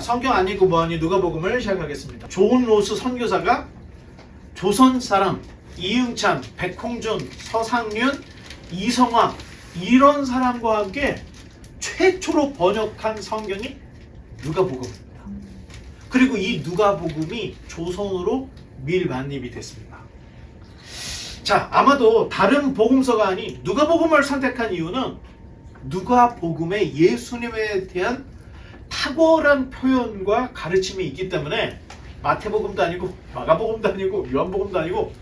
성경 아니고 뭐아니 누가복음을 시작하겠습니다. 존 로스 선교사가 조선 사람 이응찬, 백홍준, 서상륜, 이성화 이런 사람과 함께 최초로 번역한 성경이 누가복음입니다. 그리고 이 누가복음이 조선으로 밀반입이 됐습니다. 자, 아마도 다른 복음서가 아닌 누가복음을 선택한 이유는 누가복음에 예수님에 대한 탁월한 표현과 가르침이 있기 때문에 마태복음도 아니고 마가복음도 아니고 요한복음도 아니고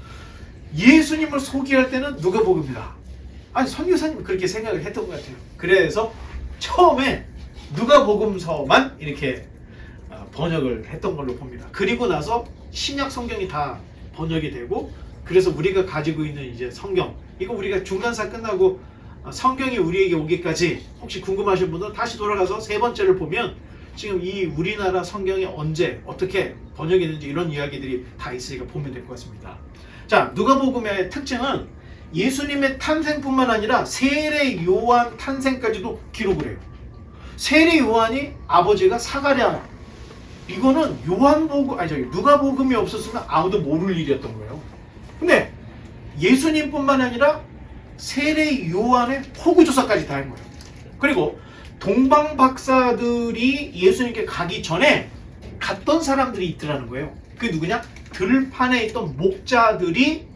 예수님을 소개할 때는 누가복음이다. 아니, 선교사님 그렇게 생각을 했던 것 같아요. 그래서 처음에 누가복음서만 이렇게 번역을 했던 걸로 봅니다. 그리고 나서 신약 성경이 다 번역이 되고, 그래서 우리가 가지고 있는 이제 성경, 이거 우리가 중간사 끝나고 성경이 우리에게 오기까지 혹시 궁금하신 분은 다시 돌아가서 세 번째를 보면 지금 이 우리나라 성경이 언제 어떻게 번역이 됐는지 이런 이야기들이 다 있으니까 보면 될 것 같습니다. 자, 누가복음의 특징은 예수님의 탄생뿐만 아니라 세례 요한 탄생까지도 기록을 해요. 세례 요한이 아버지가 사가랴, 이거는 누가복음이 없었으면 아무도 모를 일이었던 거예요. 근데 예수님뿐만 아니라 세례 요한의 호구조사까지 다 한 거예요. 그리고 동방 박사들이 예수님께 가기 전에 갔던 사람들이 있더라는 거예요. 그게 누구냐? 들판에 있던 목자들이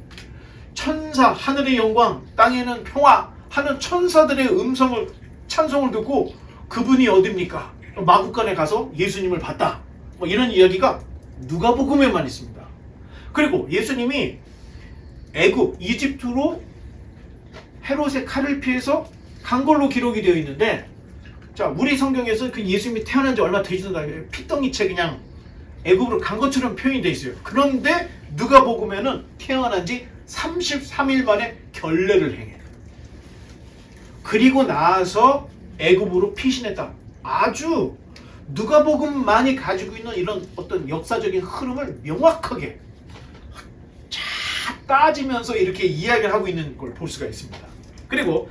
천사, 하늘의 영광, 땅에는 평화 하는 천사들의 음성을, 찬송을 듣고 그분이 어딥니까? 마구간에 가서 예수님을 봤다. 뭐 이런 이야기가 누가복음에만 있습니다. 그리고 예수님이 애굽, 이집트로 헤롯의 칼을 피해서 간 걸로 기록이 되어 있는데, 자, 우리 성경에서 그 예수님이 태어난 지 얼마 되지도 않아요. 피덩이채 그냥 애굽으로 간 것처럼 표현이 되어 있어요. 그런데 누가복음에는 태어난 지 33일 만에 결례를 행해요. 그리고 나서 애굽으로 피신했다. 아주 누가복음만이 가지고 있는 이런 어떤 역사적인 흐름을 명확하게 잘 따지면서 이렇게 이야기를 하고 있는 걸 볼 수가 있습니다. 그리고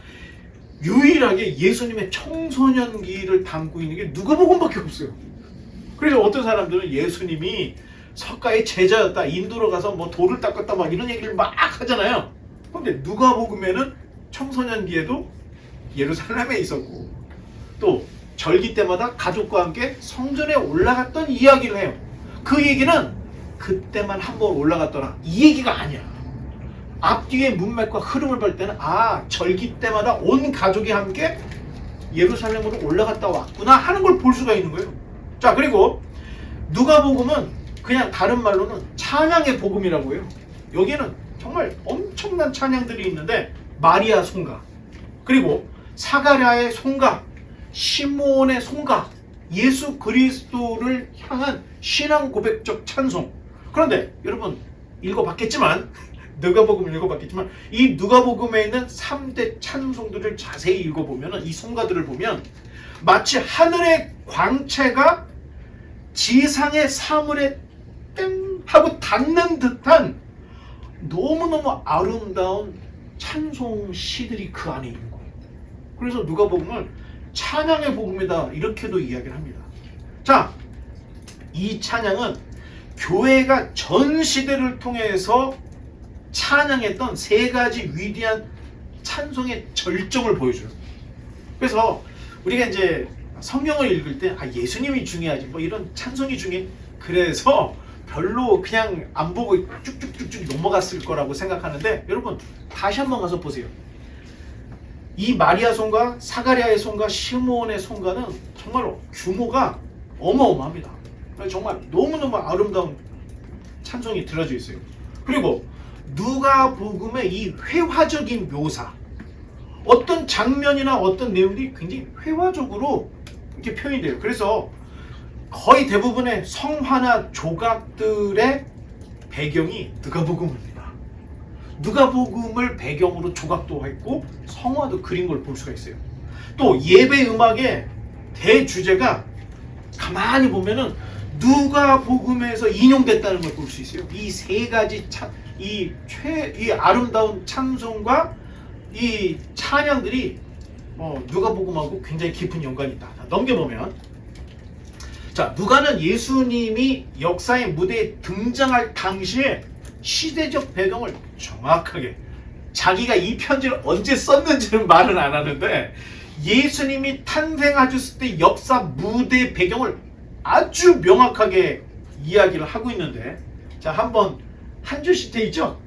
유일하게 예수님의 청소년기를 담고 있는 게 누가복음밖에 없어요. 그래서 어떤 사람들은 예수님이 석가의 제자였다, 인도로 가서 뭐 돌을 닦았다, 막 이런 얘기를 막 하잖아요. 근데 누가복음에는 청소년기에도 예루살렘에 있었고, 또 절기 때마다 가족과 함께 성전에 올라갔던 이야기를 해요. 그 얘기는 그때만 한번 올라갔더라, 이 얘기가 아니야. 앞뒤의 문맥과 흐름을 볼 때는 절기 때마다 온 가족이 함께 예루살렘으로 올라갔다 왔구나 하는 걸 볼 수가 있는 거예요. 자, 그리고 누가복음은 그냥 다른 말로는 찬양의 복음이라고 해요. 여기에는 정말 엄청난 찬양들이 있는데, 마리아 송가, 그리고 사가랴의 송가, 시므온의 송가, 예수 그리스도를 향한 신앙 고백적 찬송. 그런데 여러분 읽어봤겠지만 누가복음을 읽어봤겠지만 이 누가복음에 있는 3대 찬송들을 자세히 읽어보면, 이 송가들을 보면 마치 하늘의 광채가 지상의 사물에 땡 하고 닿는 듯한 너무너무 아름다운 찬송 시들이 그 안에 있는 거예요. 그래서 누가복음을 찬양의 복음이다 이렇게도 이야기를 합니다. 자, 이 찬양은 교회가 전 시대를 통해서 찬양했던 세 가지 위대한 찬송의 절정을 보여줘요. 그래서 우리가 이제 성경을 읽을 때 예수님이 중요하지, 뭐 이런 찬송이 중요해, 그래서 별로 그냥 안 보고 쭉쭉쭉쭉 넘어갔을 거라고 생각하는데, 여러분 다시 한번 가서 보세요. 이 마리아 송가, 사가랴의 송가, 시므온의 송가는 정말로 규모가 어마어마합니다. 정말 너무너무 아름다운 찬송이 들어져 있어요. 그리고 누가복음의 이 회화적인 묘사, 어떤 장면이나 어떤 내용들이 굉장히 회화적으로 이렇게 표현이 돼요. 그래서 거의 대부분의 성화나 조각들의 배경이 누가복음입니다. 누가복음을 배경으로 조각도 했고 성화도 그린 걸 볼 수가 있어요. 또 예배 음악의 대주제가 가만히 보면은 누가복음에서 인용됐다는 걸 볼 수 있어요. 이 세 가지 이 아름다운 찬송과 이 찬양들이 누가복음하고 굉장히 깊은 연관이 있다. 넘겨보면 자, 누가는 예수님이 역사의 무대에 등장할 당시에 시대적 배경을 정확하게, 자기가 이 편지를 언제 썼는지는 말은 안 하는데 예수님이 탄생하셨을 때 역사 무대 배경을 아주 명확하게 이야기를 하고 있는데, 자, 한번 한 줄씩 돼 있죠?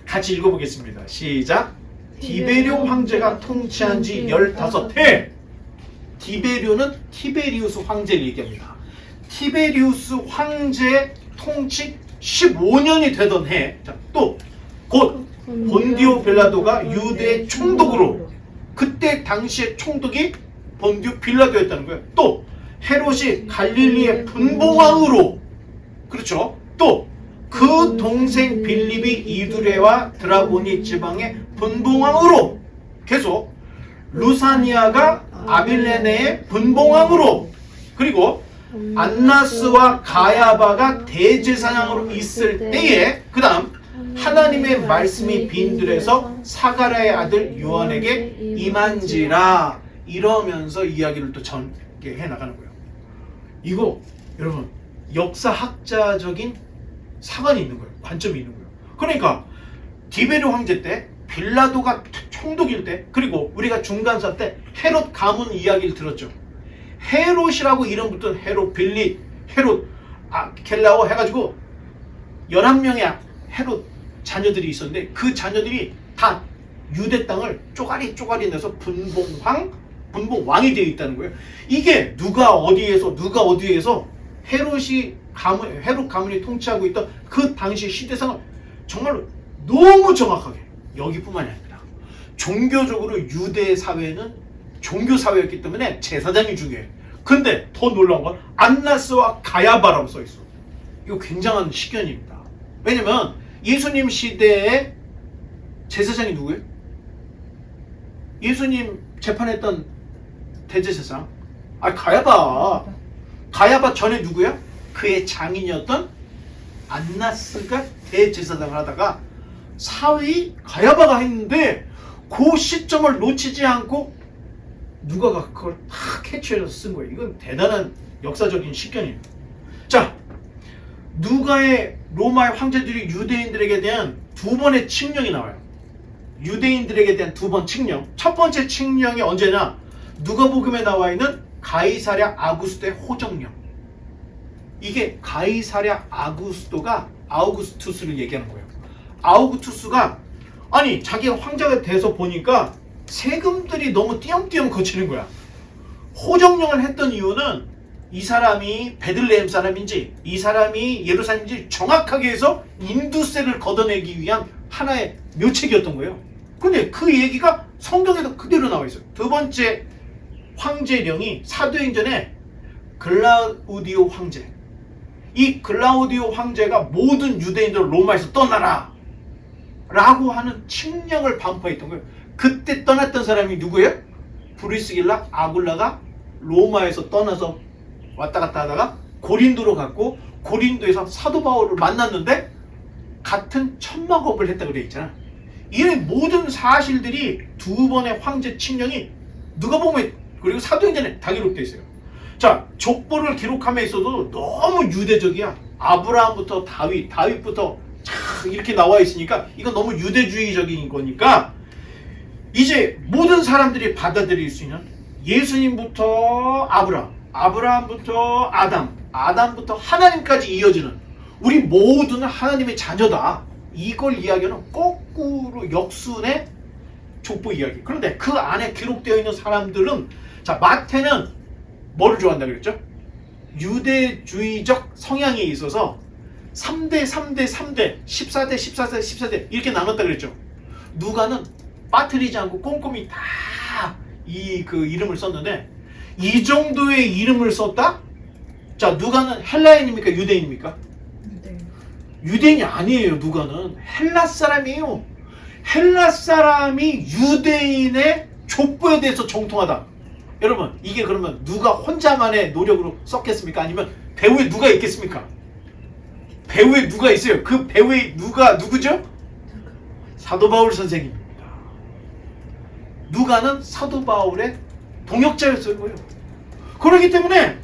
같이 읽어보겠습니다. 시작. 디베료 황제가 통치한 지 15해. 디베료는 티베리우스 황제를 얘기합니다. 티베리우스 황제 통치 15년이 되던 해, 자, 또 곧 본디오 빌라도가 유대의 총독으로, 그때 당시의 총독이 본디오 빌라도였다는 거예요. 또 헤롯이 갈릴리의 분봉왕으로, 그렇죠. 또 그 동생 빌립이 이두레와 드라고니 지방의 분봉왕으로, 계속 루사니아가 아빌레네의 분봉왕으로, 그리고 안나스와 가야바가 대제사장으로 있을 때에, 그 다음 하나님의 말씀이 빈들에서 사가랴의 아들 요한에게 임한지라, 이러면서 이야기를 또 전개해 나가는 거예요. 이거 여러분 역사학자적인 사관이 있는 거예요. 관점이 있는 거예요. 그러니까 디베르 황제 때, 빌라도가 총독일 때, 그리고 우리가 중간사 때 헤롯 가문 이야기를 들었죠. 헤롯이라고 이름 붙은 헤롯 빌립, 헤롯 켈라오 해가지고 11명의 헤롯 자녀들이 있었는데, 그 자녀들이 다 유대 땅을 쪼가리 내서 분봉왕이 되어 있다는 거예요. 이게 누가 어디에서 헤롯 가문이 통치하고 있던 그 당시 시대상을 정말로 너무 정확하게, 여기뿐만이 아니라 종교적으로 유대 사회는 종교 사회였기 때문에 제사장이 중요해. 근데 더 놀라운 건 안나스와 가야바라고 써 있어. 이거 굉장한 식견입니다. 왜냐면 예수님 시대에 제사장이 누구예요? 예수님 재판했던 대제사장, 가야바 전에 누구야? 그의 장인이었던 안나스가 대제사장을 하다가 사위 가야바가 했는데, 그 시점을 놓치지 않고 누가가 그걸 다 캐치해서 쓴 거예요. 이건 대단한 역사적인 식견입니다. 자, 누가의 로마의 황제들이 유대인들에게 대한 두 번의 칙령이 나와요. 유대인들에게 대한 두 번 칙령. 첫 번째 칙령이 언제나 누가복음에 나와 있는 가이사랴 아구스토의 호정령. 이게 가이사랴 아구스토가 아우구스투스를 얘기하는 거예요. 아우구스투스가 아니 자기가 황제가 돼서 보니까 세금들이 너무 띄엄띄엄 거치는 거야. 호정령을 했던 이유는 이 사람이 베들레헴 사람인지 이 사람이 예루살렘인지 정확하게 해서 인두세를 걷어내기 위한 하나의 묘책이었던 거예요. 근데 그 얘기가 성경에도 그대로 나와 있어요. 두 번째 황제령이 사도행전에 글라우디오 황제, 이 글라우디오 황제가 모든 유대인들을 로마에서 떠나라 라고 하는 칙령을 반포했던 거예요. 그때 떠났던 사람이 누구예요? 브리스길라 아굴라가 로마에서 떠나서 왔다 갔다 하다가 고린도로 갔고, 고린도에서 사도 바울을 만났는데 같은 천막업을 했다고 되어 있잖아. 이 모든 사실들이 두 번의 황제 칙령이 누가복음에 그리고 사도행전에 다 기록되어 있어요. 자, 족보를 기록함에 있어도 너무 유대적이야. 아브라함부터 다윗부터 이렇게 나와 있으니까 이건 너무 유대주의적인 거니까 이제 모든 사람들이 받아들일 수 있는 예수님부터 아브라함부터 아담부터 하나님까지 이어지는 우리 모두는 하나님의 자녀다. 이걸 이야기하는 거꾸로 역순의 족보 이야기. 그런데 그 안에 기록되어 있는 사람들은, 자, 마태는 뭐를 좋아한다 그랬죠? 유대주의적 성향이 있어서 3대 14대 이렇게 나눴다 그랬죠. 누가는 빠뜨리지 않고 꼼꼼히 다 그 이름을 썼는데, 이 정도의 이름을 썼다? 자, 누가는 헬라인입니까? 유대인입니까? 유대인이 아니에요. 누가는 헬라 사람이에요. 헬라 사람이 유대인의 족보에 대해서 정통하다. 여러분, 이게 그러면 누가 혼자만의 노력으로 썼겠습니까? 아니면 배후에 누가 있겠습니까? 배후에 누가 있어요? 그 배후에 누구죠? 사도 바울 선생님입니다. 누가는 사도 바울의 동역자였어요. 그렇기 때문에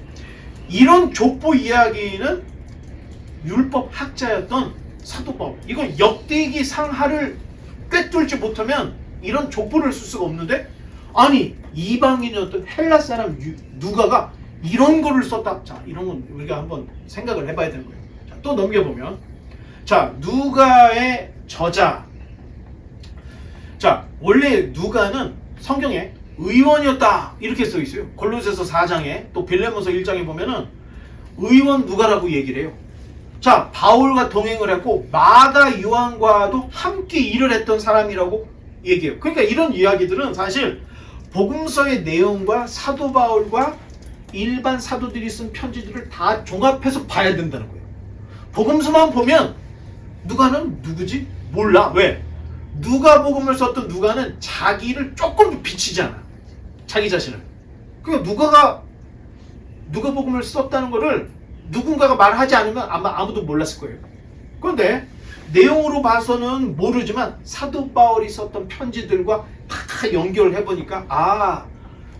이런 족보 이야기는 율법 학자였던 사도 바울, 이거 역대기 상하를 꿰뚫지 못하면 이런 족보를 쓸 수가 없는데, 아니 이방인이었던 헬라 사람 누가가 이런 거를 썼다. 자, 이런 건 우리가 한번 생각을 해봐야 되는 거예요. 자, 또 넘겨보면, 자, 누가의 저자. 자, 원래 누가는 성경에 의원이었다 이렇게 써 있어요. 골로새서 4장에 또 빌레몬서 1장에 보면은 의원 누가라고 얘기를 해요. 자, 바울과 동행을 했고 마가 요한과도 함께 일을 했던 사람이라고 얘기해요. 그러니까 이런 이야기들은 사실 복음서의 내용과 사도 바울과 일반 사도들이 쓴 편지들을 다 종합해서 봐야 된다는 거예요. 복음서만 보면 누가는 누구지? 몰라. 왜? 누가복음을 썼던 누가는 자기를 조금도 비치지 않아. 자기 자신을. 그러니까 누가복음을 썼다는 거를 누군가가 말하지 않으면 아마 아무도 몰랐을 거예요. 그런데 내용으로 봐서는 모르지만 사도 바울이 썼던 편지들과 다 연결해 보니까, 아,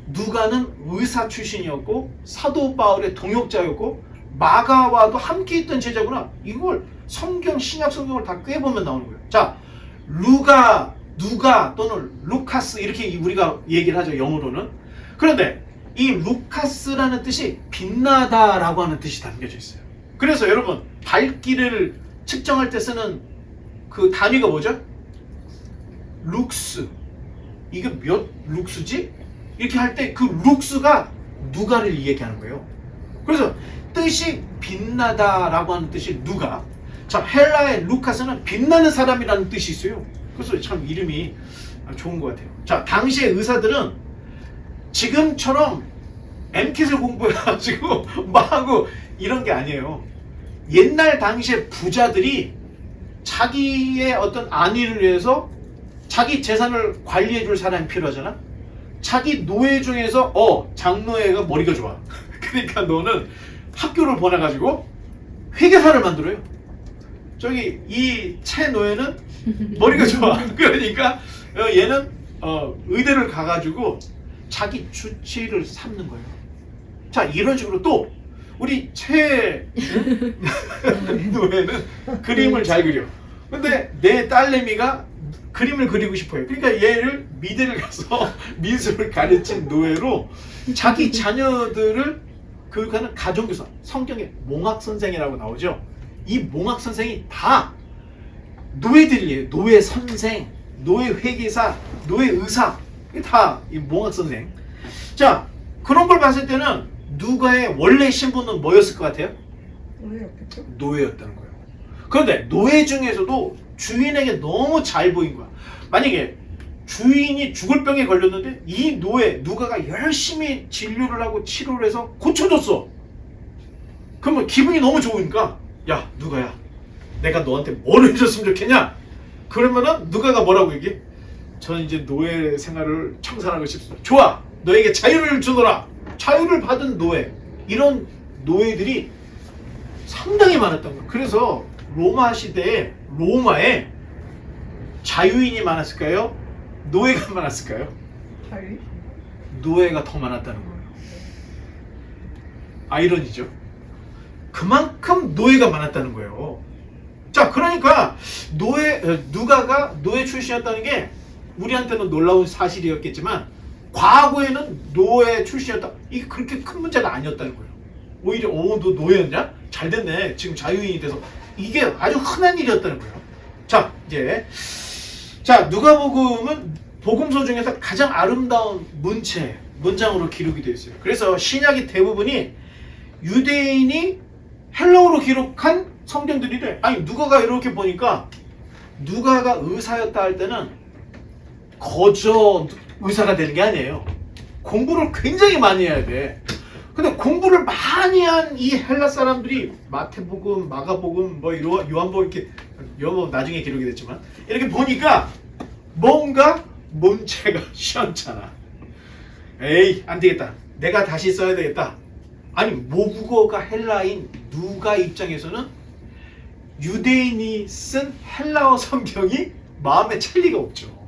누가는 의사 출신이었고 사도 바울의 동역자였고 마가와도 함께 있던 제자구나. 이걸 성경, 신약 성경을 다 꿰보면 나오는 거예요. 자, 누가 또는 루카스 이렇게 우리가 얘기를 하죠, 영어로는. 그런데 이 루카스라는 뜻이 빛나다라고 하는 뜻이 담겨져 있어요. 그래서 여러분, 밝기를 측정할 때 쓰는 그 단위가 뭐죠? 룩스. 이게 몇 룩스지? 이렇게 할 때 그 룩스가 누가를 얘기하는 거예요. 그래서 뜻이 빛나다라고 하는 뜻이 누가. 자, 헬라의 루카스는 빛나는 사람이라는 뜻이 있어요. 그래서 참 이름이 좋은 것 같아요. 자, 당시의 의사들은 지금처럼 엠킷을 공부해가지고 막 하고 이런 게 아니에요. 옛날 당시의 부자들이 자기의 어떤 안위를 위해서 자기 재산을 관리해 줄 사람이 필요하잖아. 자기 노예 중에서 장노예가 머리가 좋아. 그러니까 너는 학교를 보내가지고 회계사를 만들어요. 저기 이 채 노예는 머리가 좋아. 그러니까 얘는 의대를 가가지고 자기 주치의를 삼는 거예요. 자, 이런 식으로 또 우리 채 노예는 그림을 잘 그려. 근데 내 딸내미가 그림을 그리고 싶어요. 그러니까 얘를 미대를 가서 미술을 가르친 노예로 자기 자녀들을 교육하는 가정교사. 성경에 몽학선생이라고 나오죠. 이 몽학선생이 다 노예들이에요. 노예 선생, 노예 회계사, 노예 의사. 이게 다 이 몽학선생. 자, 그런 걸 봤을 때는 누가의 원래 신분은 뭐였을 것 같아요? 노예였겠죠? 노예였다는 거예요. 그런데 노예 중에서도 주인에게 너무 잘 보인 거야. 만약에 주인이 죽을 병에 걸렸는데 이 노예 누가가 열심히 진료를 하고 치료를 해서 고쳐줬어. 그러면 기분이 너무 좋으니까, 야, 누가야, 내가 너한테 뭘 해줬으면 좋겠냐? 그러면은 누가가 뭐라고 얘기해? 저는 이제 노예 생활을 청산하고 싶습니다. 좋아, 너에게 자유를 주노라. 자유를 받은 노예. 이런 노예들이 상당히 많았던 거예요. 그래서 로마 시대에 로마에 자유인이 많았을까요? 노예가 많았을까요? 자유? 노예가 더 많았다는 거예요. 아이러니죠. 그만큼 노예가 많았다는 거예요. 자, 그러니까 누가가 노예 출신이었다는 게 우리한테는 놀라운 사실이었겠지만 과거에는 노예 출신이었다. 이게 그렇게 큰 문제가 아니었다는 거예요. 오히려 너 노예였냐? 잘 됐네. 지금 자유인이 돼서. 이게 아주 흔한 일이었다는 거예요. 자, 이제 누가복음은 복음서 중에서 가장 아름다운 문장으로 기록이 되어 있어요. 그래서 신약이 대부분이 유대인이 헬라어로 기록한 성경들이래. 아니, 누가가 이렇게 보니까 누가가 의사였다 할 때는 거저 의사가 되는 게 아니에요. 공부를 굉장히 많이 해야 돼. 근데 공부를 많이 한 이 헬라 사람들이 마태복음, 마가복음, 요한복음 이렇게 요한복음 나중에 기록이 됐지만 이렇게 보니까 뭔가 문체가 시원찮아. 에이, 안 되겠다. 내가 다시 써야 되겠다. 아니, 모국어가 헬라인 누가 입장에서는 유대인이 쓴 헬라어 성경이 마음에 찰 리가 없죠.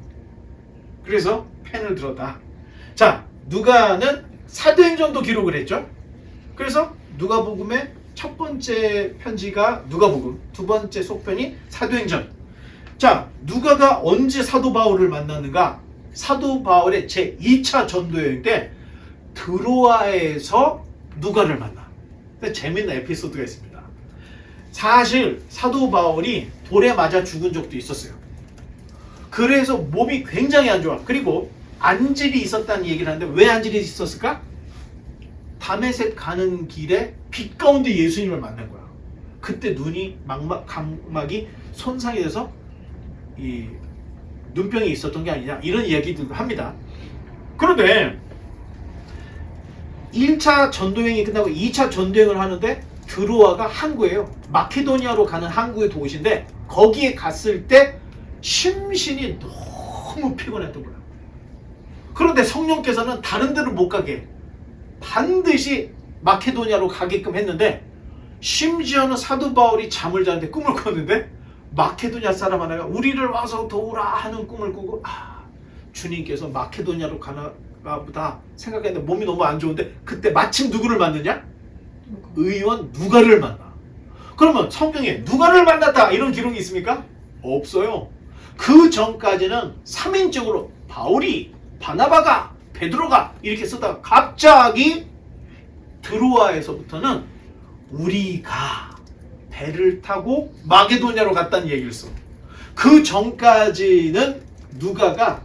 그래서 펜을 들었다. 자, 누가는 사도행전도 기록을 했죠. 그래서 누가복음의 첫 번째 편지가 누가복음, 두 번째 속편이 사도행전. 자, 누가가 언제 사도 바울을 만났는가? 사도 바울의 제 2차 전도여행 때 드로아에서 누가를 만나. 재밌는 에피소드가 있습니다. 사실 사도 바울이 돌에 맞아 죽은 적도 있었어요. 그래서 몸이 굉장히 안 좋아. 그리고 안질이 있었다는 얘기를 하는데 왜 안질이 있었을까? 다메섹 가는 길에 빛 가운데 예수님을 만난 거야. 그때 눈이 각막이 손상이 돼서 이 눈병이 있었던 게 아니냐 이런 이야기들도 합니다. 그런데 1차 전도여행이 끝나고 2차 전도여행을 하는데 드로아가 항구예요. 마케도니아로 가는 항구의 도시인데 거기에 갔을 때 심신이 너무 피곤했던 거야. 그런데 성령께서는 다른 데로 못 가게 반드시 마케도니아로 가게끔 했는데 심지어는 사도 바울이 잠을 자는데 꿈을 꿨는데 마케도니아 사람 하나가 우리를 와서 도우라 하는 꿈을 꾸고 주님께서 마케도니아로 가나 보다 생각했는데 몸이 너무 안 좋은데 그때 마침 누구를 만느냐? 의원 누가를 만나. 그러면 성경에 누가를 만났다 이런 기록이 있습니까? 없어요. 그 전까지는 3인칭으로 바울이, 바나바가, 베드로가 이렇게 쓰다가 갑자기 드로아에서부터는 우리가 배를 타고 마게도냐로 갔다는 얘기를 써. 그 전까지는 누가가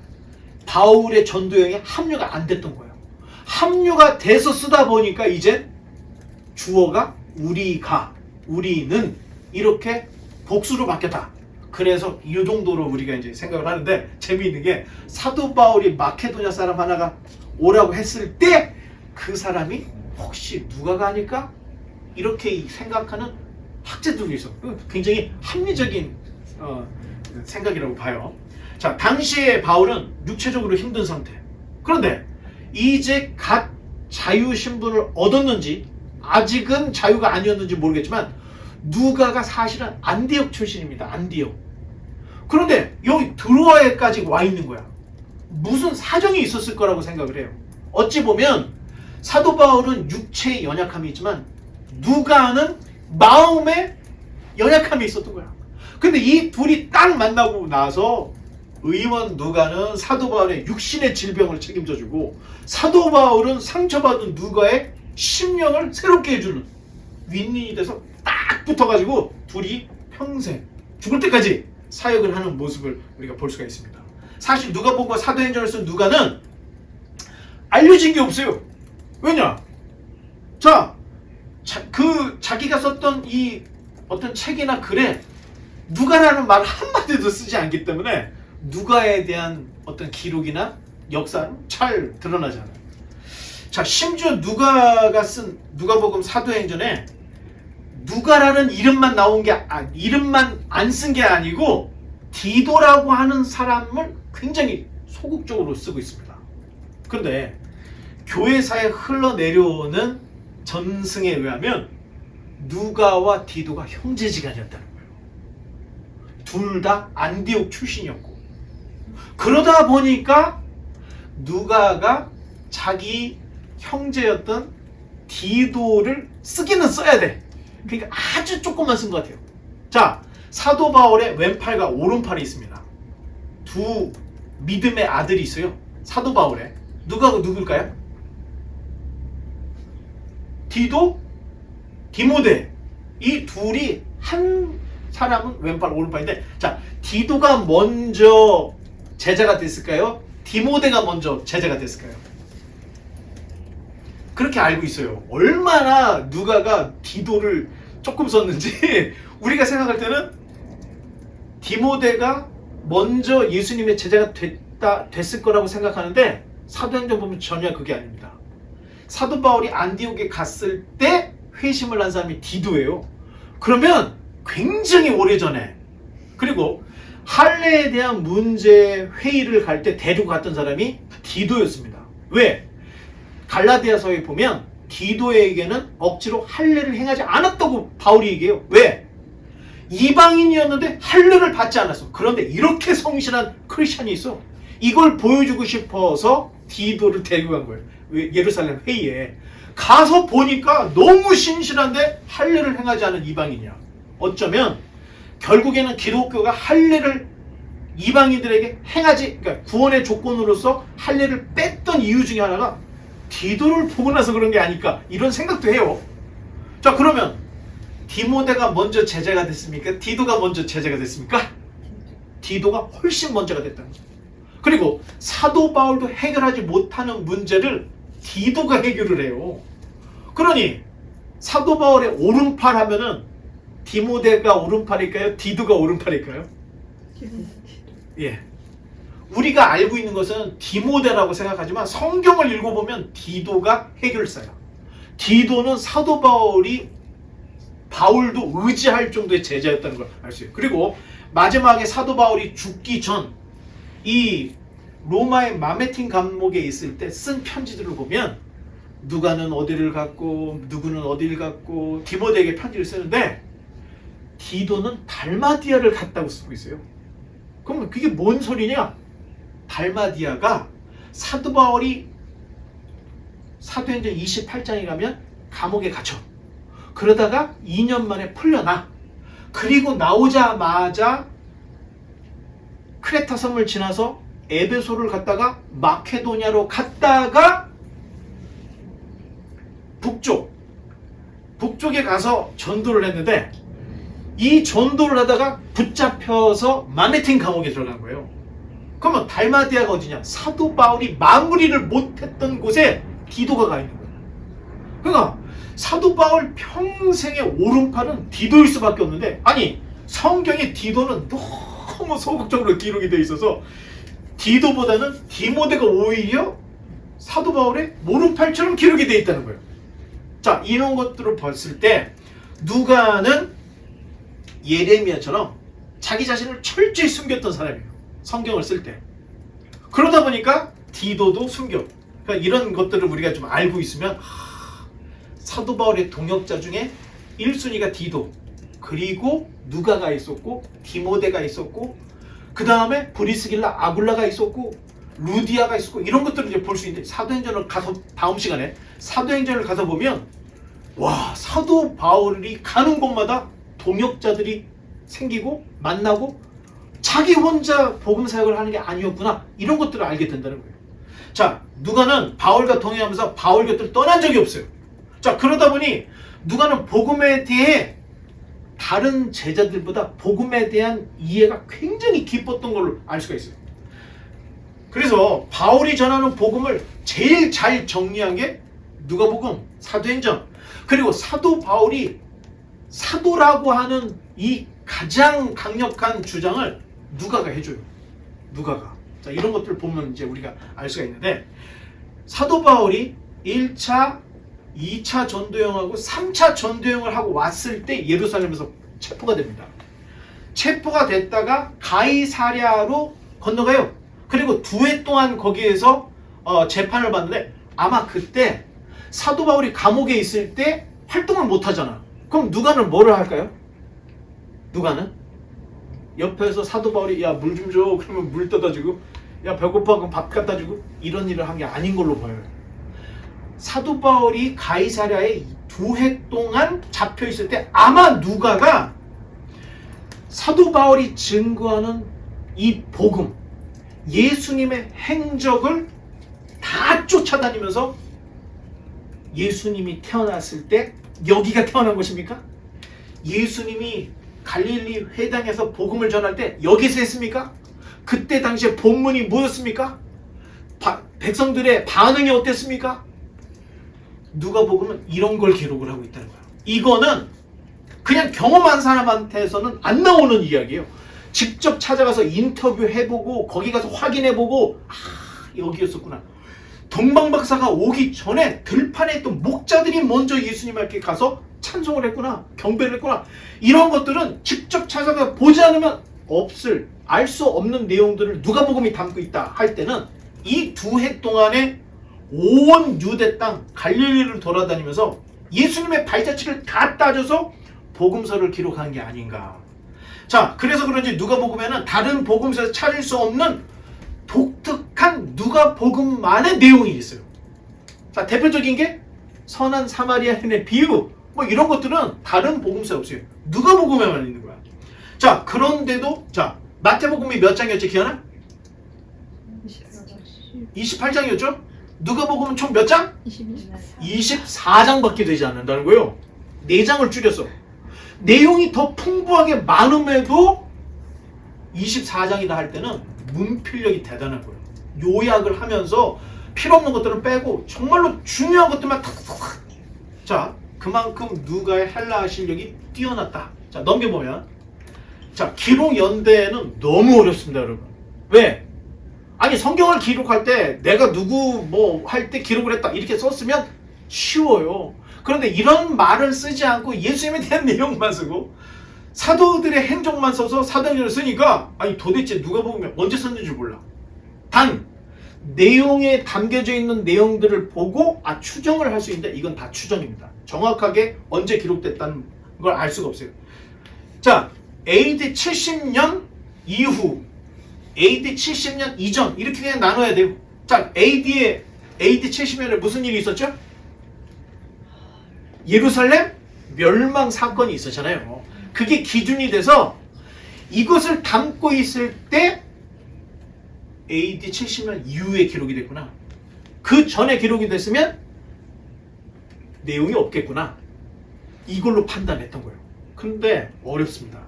바울의 전도여행에 합류가 안 됐던 거예요. 합류가 돼서 쓰다 보니까 이제 주어가 우리가, 우리는 이렇게 복수로 바뀌었다. 그래서 이 정도로 우리가 이제 생각을 하는데 재미있는 게 사도 바울이 마케도냐 사람 하나가 오라고 했을 때 그 사람이 혹시 누가가 아닐까? 이렇게 생각하는 학자들도 있어. 굉장히 합리적인 생각이라고 봐요. 자, 당시에 바울은 육체적으로 힘든 상태. 그런데 이제 갓 자유 신분을 얻었는지 아직은 자유가 아니었는지 모르겠지만 누가가 사실은 안디옥 출신입니다. 안디옥. 그런데 여기 드로아에까지 와 있는 거야. 무슨 사정이 있었을 거라고 생각을 해요. 어찌 보면 사도 바울은 육체의 연약함이 있지만 누가는 마음의 연약함이 있었던 거야. 근데 이 둘이 딱 만나고 나서 의원 누가는 사도 바울의 육신의 질병을 책임져주고 사도 바울은 상처받은 누가의 심령을 새롭게 해주는 윈윈이 돼서 딱 붙어가지고 둘이 평생 죽을 때까지 사역을 하는 모습을 우리가 볼 수가 있습니다. 사실 누가복음과 사도행전을 쓴 누가는 알려진 게 없어요. 왜냐? 자기가 썼던 이 어떤 책이나 글에 누가라는 말 한마디도 쓰지 않기 때문에 누가에 대한 어떤 기록이나 역사는 잘 드러나지 않아요. 자, 심지어 누가가 쓴 누가복음 사도행전에 누가라는 이름만 나온 게 이름만 안 쓴 게 아니고 디도라고 하는 사람을 굉장히 소극적으로 쓰고 있습니다. 그런데 교회사에 흘러내려오는 전승에 의하면 누가와 디도가 형제지간이었다는 거예요. 둘 다 안디옥 출신이었고 그러다 보니까 누가가 자기 형제였던 디도를 쓰기는 써야 돼. 그러니까 아주 조금만 쓴 것 같아요. 자, 사도 바울의 왼팔과 오른팔이 있습니다. 두 믿음의 아들이 있어요. 사도 바울의 누굴까요? 디도, 디모데. 이 둘이 한 사람은 왼팔 오른팔인데 자, 디도가 먼저 제자가 됐을까요? 디모데가 먼저 제자가 됐을까요? 그렇게 알고 있어요. 얼마나 누가가 디도를 조금 썼는지 우리가 생각할 때는 디모데가 먼저 예수님의 제자가 됐을 거라고 생각하는데 사도행전 보면 전혀 그게 아닙니다. 사도 바울이 안디옥에 갔을 때 회심을 한 사람이 디도예요. 그러면 굉장히 오래전에 그리고 할례에 대한 문제 회의를 갈 때 데리고 갔던 사람이 디도였습니다. 왜? 갈라디아서에 보면 디도에게는 억지로 할례를 행하지 않았다고 바울이 얘기해요. 왜? 이방인이었는데 할례를 받지 않았어. 그런데 이렇게 성실한 크리스찬이 있어. 이걸 보여주고 싶어서 디도를 데리고 간 거예요. 예루살렘 회의에. 가서 보니까 너무 신실한데 할례를 행하지 않은 이방인이야. 어쩌면 결국에는 기독교가 할례를 이방인들에게 행하지, 그러니까 구원의 조건으로서 할례를 뺐던 이유 중에 하나가 디도를 보고 나서 그런 게 아닐까, 이런 생각도 해요. 자, 그러면 디모데가 먼저 제자가 됐습니까? 디도가 먼저 제자가 됐습니까? 디도가 훨씬 먼저가 됐다는 거예요. 그리고 사도 바울도 해결하지 못하는 문제를 디도가 해결을 해요. 그러니 사도 바울의 오른팔 하면은 디모데가 오른팔일까요? 디도가 오른팔일까요? 예. 우리가 알고 있는 것은 디모데라고 생각하지만 성경을 읽어보면 디도가 해결사야. 디도는 사도 바울도 의지할 정도의 제자였다는 걸 알 수 있어요. 그리고 마지막에 사도 바울이 죽기 전 이 로마의 마메틴 감옥에 있을 때 쓴 편지들을 보면 누가는 어디를 갔고 누구는 어디를 갔고 디모데에게 편지를 쓰는데 디도는 달마디아를 갔다고 쓰고 있어요. 그러면 그게 뭔 소리냐? 달마디아가 사도 바울이 사도행전 28장에 가면 감옥에 갇혀. 그러다가 2년 만에 풀려나. 그리고 나오자마자 크레타 섬을 지나서 에베소를 갔다가 마케도니아로 갔다가 북쪽에 가서 전도를 했는데 이 전도를 하다가 붙잡혀서 마메틴 감옥에 들어간 거예요. 그러면 달마디아가 어디냐? 사도 바울이 마무리를 못했던 곳에 디도가 가 있는 거예요. 그러니까 사도 바울 평생의 오른팔은 디도일 수밖에 없는데, 아니 성경에 디도는 너무 소극적으로 기록이 되어 있어서 디도보다는 디모데가 오히려 사도 바울의 오른팔처럼 기록이 되어 있다는 거예요. 자, 이런 것들을 봤을 때 누가는 예레미야처럼 자기 자신을 철저히 숨겼던 사람이에요. 성경을 쓸 때. 그러다 보니까 디도도 숨겨. 그러니까 이런 것들을 우리가 좀 알고 있으면 사도 바울의 동역자 중에 1순위가 디도, 그리고 누가가 있었고 디모데가 있었고 그 다음에 브리스길라 아굴라가 있었고 루디아가 있었고 이런 것들을 이제 볼 수 있는데, 사도행전을 가서 다음 시간에 사도행전을 가서 보면 와, 사도 바울이 가는 곳마다 동역자들이 생기고 만나고 자기 혼자 복음 사역을 하는 게 아니었구나, 이런 것들을 알게 된다는 거예요. 자, 누가는 바울과 동행하면서 바울 곁을 떠난 적이 없어요. 자, 그러다 보니 누가는 복음에 대해 다른 제자들보다 복음에 대한 이해가 굉장히 깊었던 걸로 알 수가 있어요. 그래서 바울이 전하는 복음을 제일 잘 정리한 게 누가복음, 사도행전, 그리고 사도 바울이 사도라고 하는 이 가장 강력한 주장을 누가가 해줘요. 누가가. 자, 이런 것들을 보면 이제 우리가 알 수가 있는데, 사도 바울이 1차, 2차 전도여행하고 3차 전도여행을 하고 왔을 때 예루살렘에서 체포가 됩니다. 체포가 됐다가 가이사랴로 건너가요. 그리고 2해 동안 거기에서 재판을 받는데, 아마 그때 사도 바울이 감옥에 있을 때 활동을 못 하잖아. 그럼 누가는 뭐를 할까요? 누가는 옆에서 사도 바울이 야, 물 좀 줘. 그러면 물 떠다 주고, 야, 배고파. 그럼 밥 갖다 주고, 이런 일을 한 게 아닌 걸로 보여요. 사도 바울이 가이사랴에 2해 동안 잡혀 있을 때 아마 누가가 사도 바울이 증거하는 이 복음, 예수님의 행적을 다 쫓아다니면서, 예수님이 태어났을 때 여기가 태어난 것입니까? 예수님이 갈릴리 회당에서 복음을 전할 때 여기서 했습니까? 그때 당시에 본문이 뭐였습니까? 백성들의 반응이 어땠습니까? 누가복음은 이런 걸 기록을 하고 있다는 거예요. 이거는 그냥 경험한 사람한테서는 안 나오는 이야기예요. 직접 찾아가서 인터뷰해보고 거기 가서 확인해보고, 여기였었구나. 동방박사가 오기 전에 들판에 있던 목자들이 먼저 예수님께 가서 찬송을 했구나, 경배를 했구나. 이런 것들은 직접 찾아가 보지 않으면 알 수 없는 내용들을 누가복음이 담고 있다 할 때는 이 2해 동안에 온 유대 땅 갈릴리를 돌아다니면서 예수님의 발자취를 다 따져서 복음서를 기록한 게 아닌가. 자, 그래서 그런지 누가복음에는 다른 복음서에서 찾을 수 없는 독특한 누가복음만의 내용이 있어요. 자, 대표적인 게 선한 사마리아인의 비유 뭐 이런 것들은 다른 복음서에 없어요. 누가복음에만 있는 거야. 자, 그런데도 자, 마태복음이 몇 장이었지 기억나? 28장이었죠? 누가복음은 총 몇 장? 24장밖에 되지 않는다는 거예요. 4장을 줄였어. 내용이 더 풍부하게 많음에도 24장이다 할 때는 문필력이 대단한 거예요. 요약을 하면서 필요없는 것들은 빼고 정말로 중요한 것들만 탁탁탁. 자, 그만큼 누가의 헬라어 실력이 뛰어났다. 자, 넘겨보면 자, 기록 연대는 너무 어렵습니다, 여러분. 왜? 아니, 성경을 기록할 때 내가 누구 뭐 할 때 기록을 했다 이렇게 썼으면 쉬워요. 그런데 이런 말을 쓰지 않고 예수님에 대한 내용만 쓰고 사도들의 행적만 써서 사도행전을 쓰니까 아니 도대체 누가 보면 언제 썼는지 몰라. 단 내용에 담겨져 있는 내용들을 보고 추정을 할 수 있는데 이건 다 추정입니다. 정확하게 언제 기록됐다는 걸 알 수가 없어요. 자, AD 70년 이후, AD 70년 이전 이렇게 그냥 나눠야 돼요. 자, AD 70년에 무슨 일이 있었죠? 예루살렘 멸망 사건이 있었잖아요. 그게 기준이 돼서 이것을 담고 있을 때 AD 70년 이후에 기록이 됐구나. 그 전에 기록이 됐으면 내용이 없겠구나. 이걸로 판단했던 거예요. 근데 어렵습니다.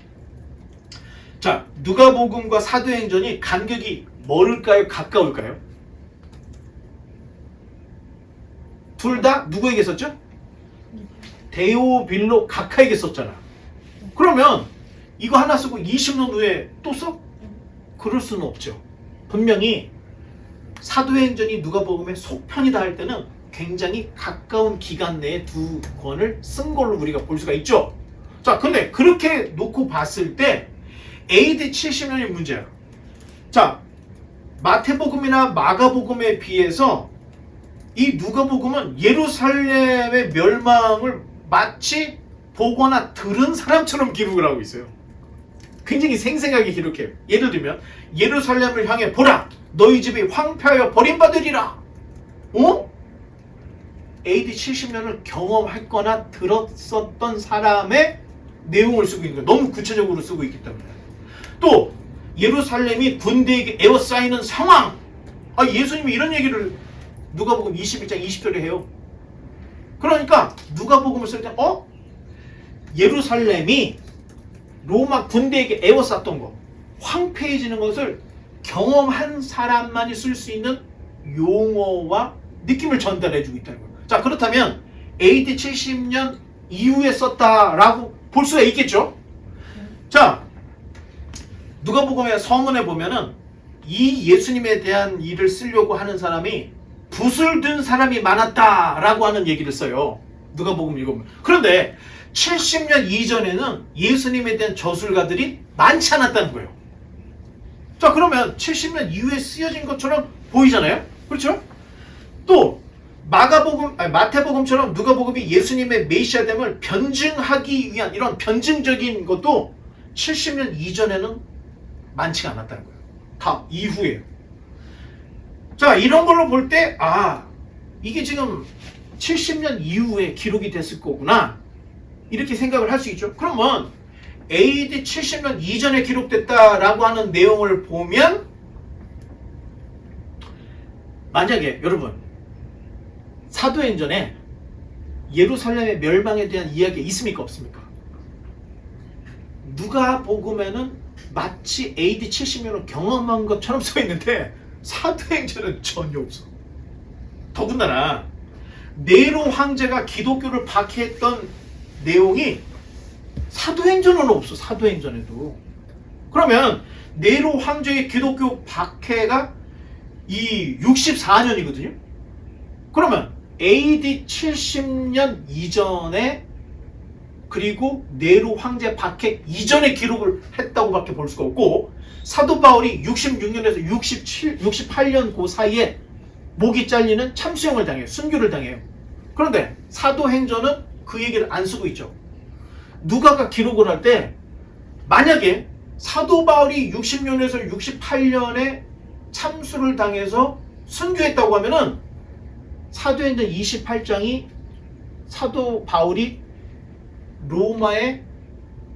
자, 누가복음과 사도행전이 간격이 멀을까요? 가까울까요? 둘 다 누구에게 썼죠? 데오빌로 각하에게 썼잖아. 그러면 이거 하나 쓰고 20년 후에 또 써? 그럴 수는 없죠. 분명히 사도행전이 누가복음의 속편이다 할 때는 굉장히 가까운 기간 내에 두 권을 쓴 걸로 우리가 볼 수가 있죠. 자, 근데 그렇게 놓고 봤을 때 AD 70년이 문제야. 자, 마태복음이나 마가복음에 비해서 이 누가복음은 예루살렘의 멸망을 마치 보거나 들은 사람처럼 기록을 하고 있어요. 굉장히 생생하게 기록해요. 예를 들면 예루살렘을 향해 보라, 너희 집이 황폐하여 버림받으리라. AD 70년을 경험했거나 들었었던 사람의 내용을 쓰고 있는 거예요. 너무 구체적으로 쓰고 있기 때문에. 또 예루살렘이 군대에게 에워싸이는 상황. 예수님이 이런 얘기를 누가복음 21장 20절에 해요. 그러니까 누가복음을 쓸 때 예루살렘이 로마 군대에게 에워쌌던 거, 황폐해지는 것을 경험한 사람만이 쓸 수 있는 용어와 느낌을 전달해주고 있다는 거예요. 자, 그렇다면 AD 70년 이후에 썼다라고 볼 수가 있겠죠? 자, 누가복음의 서문에 보면은 이 예수님에 대한 일을 쓰려고 하는 사람이 붓을 든 사람이 많았다라고 하는 얘기를 써요. 누가복음 읽으면. 그런데 70년 이전에는 예수님에 대한 저술가들이 많지 않았다는 거예요. 자, 그러면 70년 이후에 쓰여진 것처럼 보이잖아요? 그렇죠? 또 마태복음처럼 누가복음이 예수님의 메시아됨을 변증하기 위한 이런 변증적인 것도 70년 이전에는 많지가 않았다는 거예요. 다 이후에요. 자, 이런 걸로 볼 때 이게 지금 70년 이후에 기록이 됐을 거구나 이렇게 생각을 할 수 있죠. 그러면 AD 70년 이전에 기록됐다라고 하는 내용을 보면 만약에 여러분 사도행전에 예루살렘의 멸망에 대한 이야기가 있습니까? 없습니까? 누가복음에는 마치 AD 70년을 경험한 것처럼 써 있는데 사도행전은 전혀 없어. 더군다나 네로 황제가 기독교를 박해했던 내용이 사도행전은 없어. 사도행전에도. 그러면 네로 황제의 기독교 박해가 이 64년이거든요. 그러면 AD 70년 이전에 그리고 네로 황제 박해 이전에 기록을 했다고밖에 볼 수가 없고 사도 바울이 66년에서 68년 그 사이에 목이 잘리는 참수형을 당해요. 순교를 당해요. 그런데 사도행전은 그 얘기를 안 쓰고 있죠. 누가가 기록을 할 때 만약에 사도 바울이 60년에서 68년에 참수를 당해서 순교했다고 하면은 사도행전 28장이 사도 바울이 로마에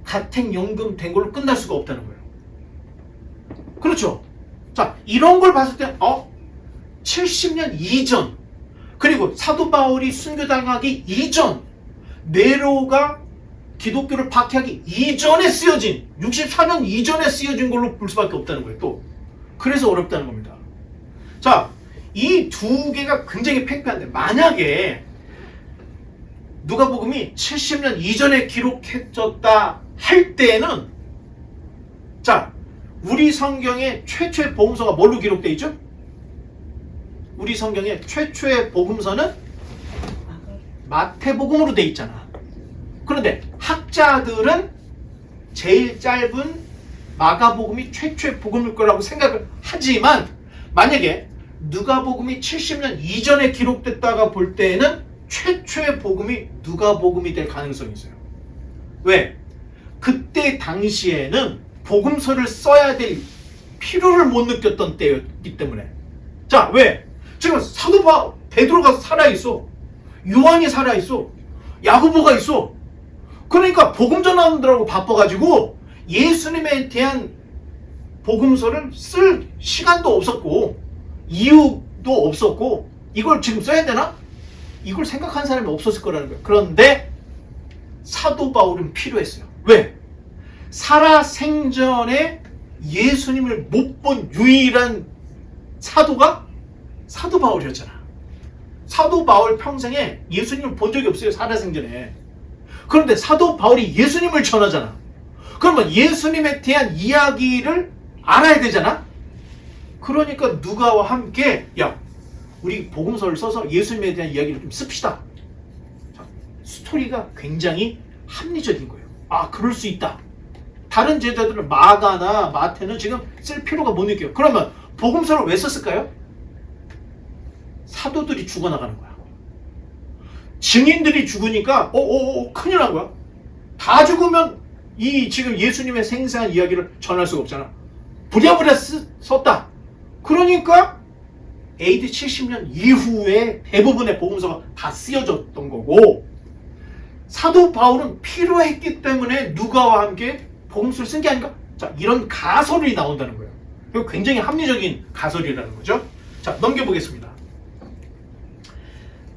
가택연금 된 걸로 끝날 수가 없다는 거예요. 그렇죠? 자, 이런 걸 봤을 때 70년 이전, 그리고 사도 바울이 순교당하기 이전, 네로가 기독교를 박해하기 이전에 쓰여진, 64년 이전에 쓰여진 걸로 볼 수밖에 없다는 거예요. 또 그래서 어렵다는 겁니다. 자, 이 두 개가 굉장히 팽팽한데, 만약에 누가복음이 70년 이전에 기록해졌다 할 때는, 자, 우리 성경의 최초의 복음서가 뭘로 기록되어 있죠? 우리 성경의 최초의 복음서는 마태복음으로 되어 있잖아. 그런데 학자들은 제일 짧은 마가복음이 최초의 복음일 거라고 생각을 하지만, 만약에 누가복음이 70년 이전에 기록됐다가 볼 때에는 최초의 복음이 누가복음이 될 가능성이 있어요. 왜? 그때 당시에는 복음서를 써야 될 필요를 못 느꼈던 때였기 때문에. 자, 왜? 지금 사도 베드로가 살아있어. 요한이 살아있어. 야고보가 있어. 그러니까 복음 전하느라고 바빠가지고 예수님에 대한 복음서를 쓸 시간도 없었고 이유도 없었고, 이걸 지금 써야 되나? 이걸 생각한 사람이 없었을 거라는 거예요. 그런데 사도 바울은 필요했어요. 왜? 살아생전에 예수님을 못 본 유일한 사도가 사도 바울이었잖아. 사도 바울 평생에 예수님을 본 적이 없어요. 살아생전에. 그런데 사도 바울이 예수님을 전하잖아. 그러면 예수님에 대한 이야기를 알아야 되잖아. 그러니까 누가와 함께, 야, 우리 복음서를 써서 예수님에 대한 이야기를 좀 씁시다. 자, 스토리가 굉장히 합리적인 거예요. 아, 그럴 수 있다. 다른 제자들은 마가나 마태는 지금 쓸 필요가 못 느껴요. 그러면 복음서를 왜 썼을까요? 사도들이 죽어나가는 거야. 증인들이 죽으니까 큰일 난 거야. 다 죽으면 이 지금 예수님의 생생한 이야기를 전할 수가 없잖아. 부랴부랴 썼다. 그러니까 AD 70년 이후에 대부분의 복음서가 다 쓰여졌던 거고, 사도 바울은 필요했기 때문에 누가와 함께 복음서를 쓴 게 아닌가? 자, 이런 가설이 나온다는 거예요. 이거 굉장히 합리적인 가설이라는 거죠. 자, 넘겨보겠습니다.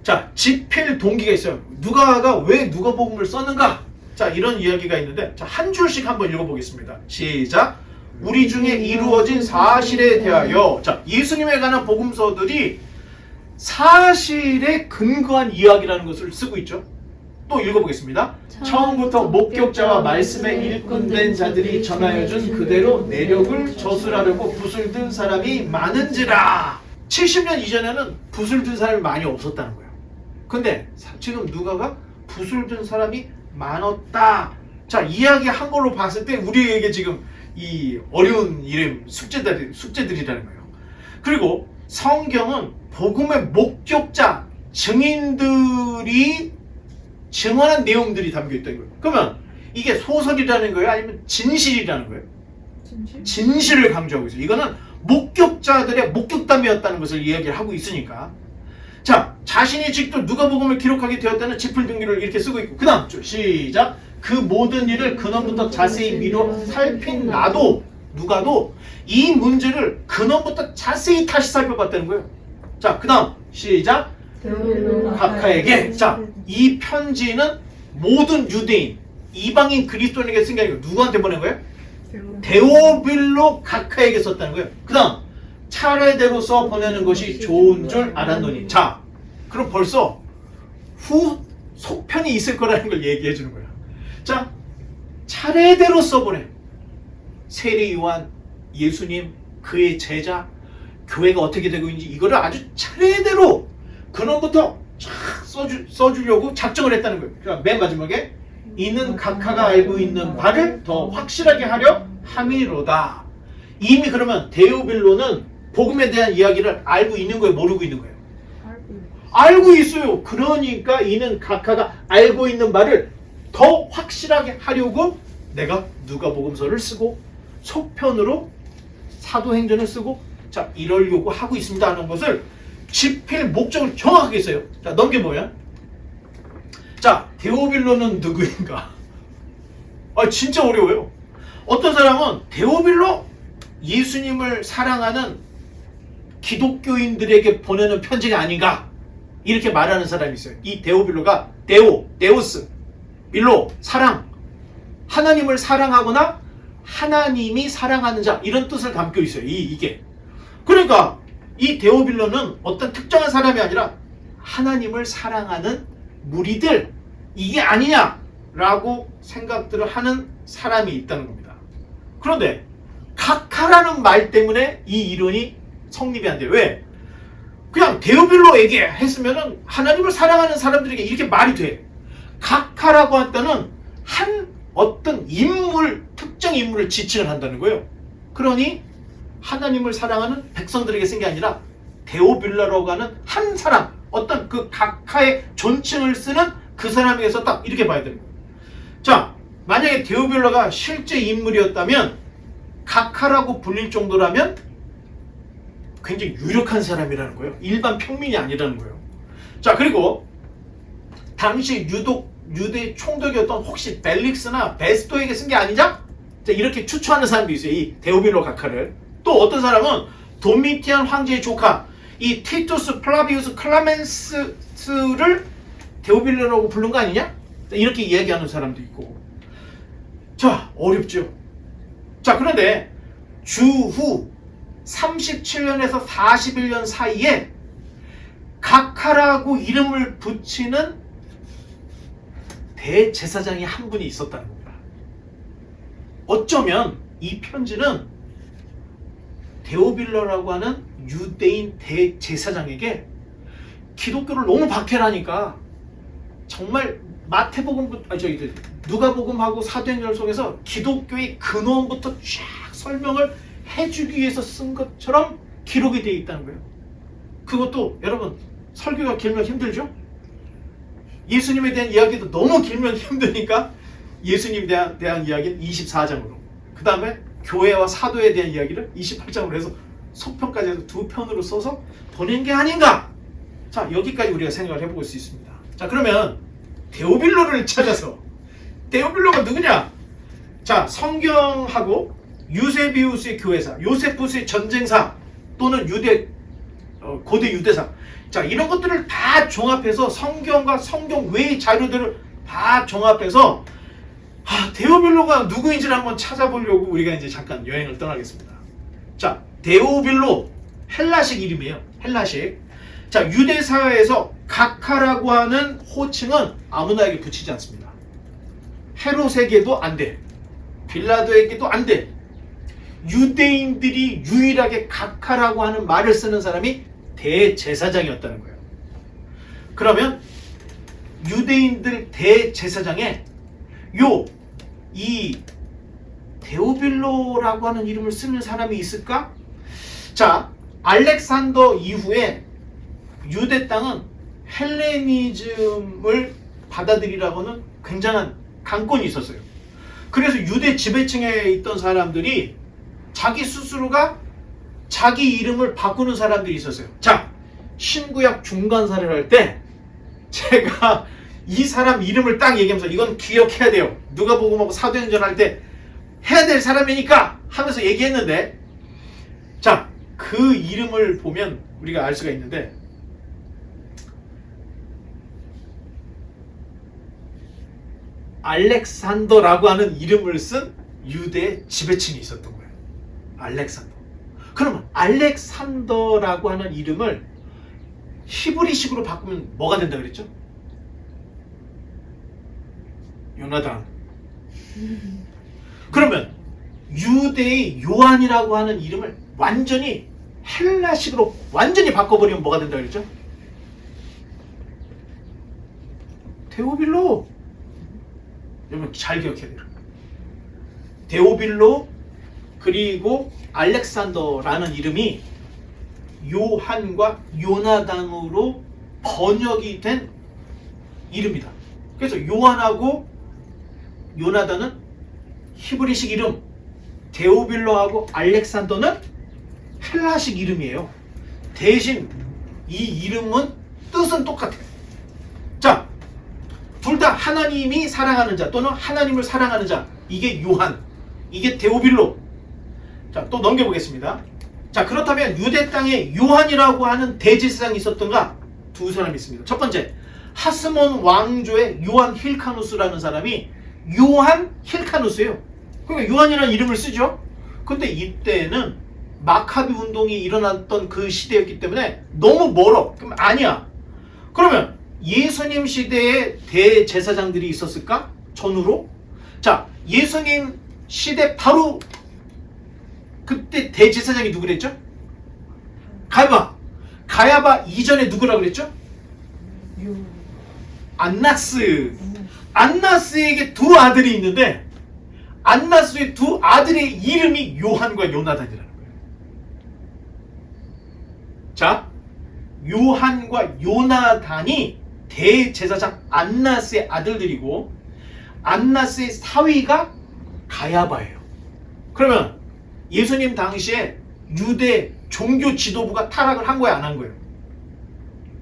자, 집필 동기가 있어요. 누가가 왜 누가복음을 썼는가? 자, 이런 이야기가 있는데, 자, 한 줄씩 한번 읽어보겠습니다. 시작. 우리 중에 이루어진 사실에 대하여. 자, 예수님에 관한 복음서들이 사실에 근거한 이야기라는 것을 쓰고 있죠. 또 읽어보겠습니다. 처음부터 목격자와 말씀에 일꾼된 자들이 전하여준 그대로 내력을 저술하려고 붓을 든 사람이 많은지라. 70년 이전에는 붓을 든 사람이 많이 없었다는 거예요. 근데 지금 누가가 붓을 든 사람이 많았다. 자, 이야기한 걸로 봤을 때 우리에게 지금 이 어려운 이름 숙제들이라는 거예요. 그리고 성경은 복음의 목격자, 증인들이 증언한 내용들이 담겨 있다는 거예요. 그러면 이게 소설이라는 거예요? 아니면 진실이라는 거예요? 진실을 강조하고 있어요. 이거는 목격자들의 목격담이었다는 것을 이야기를 하고 있으니까. 자, 자신이 직접 누가복음을 기록하게 되었다는 짚을등기를 이렇게 쓰고 있고, 그 다음 줄 시작. 그 모든 일을 근원부터 자세히 미뤄 살핀 나도, 누가도 이 문제를 근원부터 자세히 다시 살펴봤다는 거예요. 자, 그 다음 시작. 각하에게. 자, 이 편지는 모든 유대인, 이방인 그리스도인에게 쓴 게 아니고 누구한테 보낸 거예요? 데오빌로 각하에게 썼다는 거예요. 그 다음 차례대로 써 보내는 것이 좋은 줄 알았노니. 자, 그럼 벌써 속편이 있을 거라는 걸 얘기해 주는 거야. 자, 차례대로 써보내. 세례 요한, 예수님, 그의 제자, 교회가 어떻게 되고 있는지 이거를 아주 차례대로 근원부터 쫙 써주려고 작정을 했다는 거예요. 그러니까 맨 마지막에 이는 각하가 알고 있는 바를 더 확실하게 하려 함이로다. 이미 그러면 데오빌로는 복음에 대한 이야기를 알고 있는 거예요? 모르고 있는 거예요? 알고 있어요. 그러니까 이는 각하가 알고 있는 바를 더 확실하게 하려고 내가 누가복음서를 쓰고 속편으로 사도행전을 쓰고, 자, 이러려고 하고 있습니다 하는 것을 집필 목적을 정확하게 써요. 자, 넘겨보면 자, 데오빌로는 누구인가? 진짜 어려워요. 어떤 사람은 데오빌로 예수님을 사랑하는 기독교인들에게 보내는 편지가 아닌가 이렇게 말하는 사람이 있어요. 이 데오빌로가 데오스, 빌로, 사랑, 하나님을 사랑하거나 하나님이 사랑하는 자 이런 뜻을 담고 있어요. 이게 그러니까 이 데오빌로는 어떤 특정한 사람이 아니라 하나님을 사랑하는 무리들 이게 아니냐라고 생각들을 하는 사람이 있다는 겁니다. 그런데 각하라는 말 때문에 이 이론이 성립이 안 돼요. 왜? 그냥 데오빌로에게 했으면은 하나님을 사랑하는 사람들에게 이렇게 말이 돼. 각하라고 할 때는 한 어떤 인물, 특정 인물을 지칭을 한다는 거예요. 그러니 하나님을 사랑하는 백성들에게 쓴 게 아니라 데오빌로라고 하는 한 사람, 어떤 그 각하의 존칭을 쓰는 그 사람에게 썼다 이렇게 봐야 됩니다. 자, 만약에 데오빌로가 실제 인물이었다면 각하라고 불릴 정도라면 굉장히 유력한 사람이라는 거예요. 일반 평민이 아니라는 거예요. 자, 그리고 당시 유대 총독이었던 혹시 벨릭스나 베스토에게 쓴 게 아니냐? 자, 이렇게 추측하는 사람도 있어요. 이 데오빌로 각하를. 또 어떤 사람은 도미티안 황제의 조카 이 티투스 플라비우스 클라멘스를 데오빌로라고 부른 거 아니냐? 자, 이렇게 이야기하는 사람도 있고. 자, 어렵죠. 자, 그런데 주후 37년에서 41년 사이에 각하라고 이름을 붙이는 대제사장이 한 분이 있었다는 겁니다. 어쩌면 이 편지는 데오빌로라고 하는 유대인 대제사장에게 기독교를 너무 박해하니까 정말 누가복음하고 사도행전 속에서 기독교의 근원부터 쫙 설명을 해주기 위해서 쓴 것처럼 기록이 되어 있다는 거예요. 그것도 여러분 설교가 길면 힘들죠? 예수님에 대한 이야기도 너무 길면 힘드니까 예수님에 대한 이야기는 24장으로 그 다음에 교회와 사도에 대한 이야기를 28장으로 해서 속편까지 해서 두 편으로 써서 보낸 게 아닌가. 자, 여기까지 우리가 생각을 해볼 수 있습니다. 자, 그러면 데오빌로를 찾아서 데오빌로가 누구냐? 자, 성경하고 유세비우스의 교회사, 요세푸스의 전쟁사 또는 고대 유대사, 자, 이런 것들을 다 종합해서 성경과 성경 외의 자료들을 다 종합해서 데오빌로가 누구인지를 한번 찾아보려고 우리가 이제 잠깐 여행을 떠나겠습니다. 자, 데오빌로 헬라식 이름이에요. 헬라식. 자, 유대 사회에서 각하라고 하는 호칭은 아무나에게 붙이지 않습니다. 헤롯에게도 안 돼. 빌라도에게도 안 돼. 유대인들이 유일하게 각하라고 하는 말을 쓰는 사람이 대제사장이었다는 거예요. 그러면 유대인들 대제사장에 이 데오빌로라고 하는 이름을 쓰는 사람이 있을까? 자, 알렉산더 이후에 유대 땅은 헬레니즘을 받아들이라고는 굉장한 강권이 있었어요. 그래서 유대 지배층에 있던 사람들이 자기 스스로가 자기 이름을 바꾸는 사람들이 있었어요. 자, 신구약 중간사를 할 때 제가 이 사람 이름을 딱 얘기하면서 이건 기억해야 돼요. 누가복음하고 사도행전 할 때 해야 될 사람이니까 하면서 얘기했는데, 자, 그 이름을 보면 우리가 알 수가 있는데, 알렉산더라고 하는 이름을 쓴 유대 지배층이 있었던 거예요. 알렉산더. 그러면 알렉산더라고 하는 이름을 히브리식으로 바꾸면 뭐가 된다 그랬죠? 요나단. 그러면 유대의 요한이라고 하는 이름을 완전히 헬라식으로 완전히 바꿔버리면 뭐가 된다 그랬죠? 데오빌로. 여러분 잘 기억해야 돼요. 데오빌로 그리고 알렉산더라는 이름이 요한과 요나단으로 번역이 된 이름이다. 그래서 요한하고 요나단은 히브리식 이름, 데오빌로하고 알렉산더는 헬라식 이름이에요. 대신 이 이름은 뜻은 똑같아요. 자, 둘 둘 다 하나님이 사랑하는 자 또는 하나님을 사랑하는 자. 이게 요한, 이게 데오빌로. 자, 또 넘겨보겠습니다. 자, 그렇다면 유대 땅에 요한이라고 하는 대제사장이 있었던가? 두 사람이 있습니다. 첫 번째, 하스몬 왕조의 요한 힐카누스라는 사람이 요한 힐카누스예요. 그러니까 요한이라는 이름을 쓰죠. 근데 이때는 마카비 운동이 일어났던 그 시대였기 때문에 너무 멀어. 그럼 아니야. 그러면 예수님 시대에 대제사장들이 있었을까? 전후로? 자, 예수님 시대 바로 그때 대제사장이 누구랬죠? 가야바. 가야바 이전에 누구라고 그랬죠? 유. 안나스. 안나스에게 두 아들이 있는데 안나스의 두 아들의 이름이 요한과 요나단이라는 거예요. 자, 요한과 요나단이 대제사장 안나스의 아들들이고 안나스의 사위가 가야바예요. 그러면 예수님 당시에 유대 종교 지도부가 타락을 한 거야, 안 한 거예요?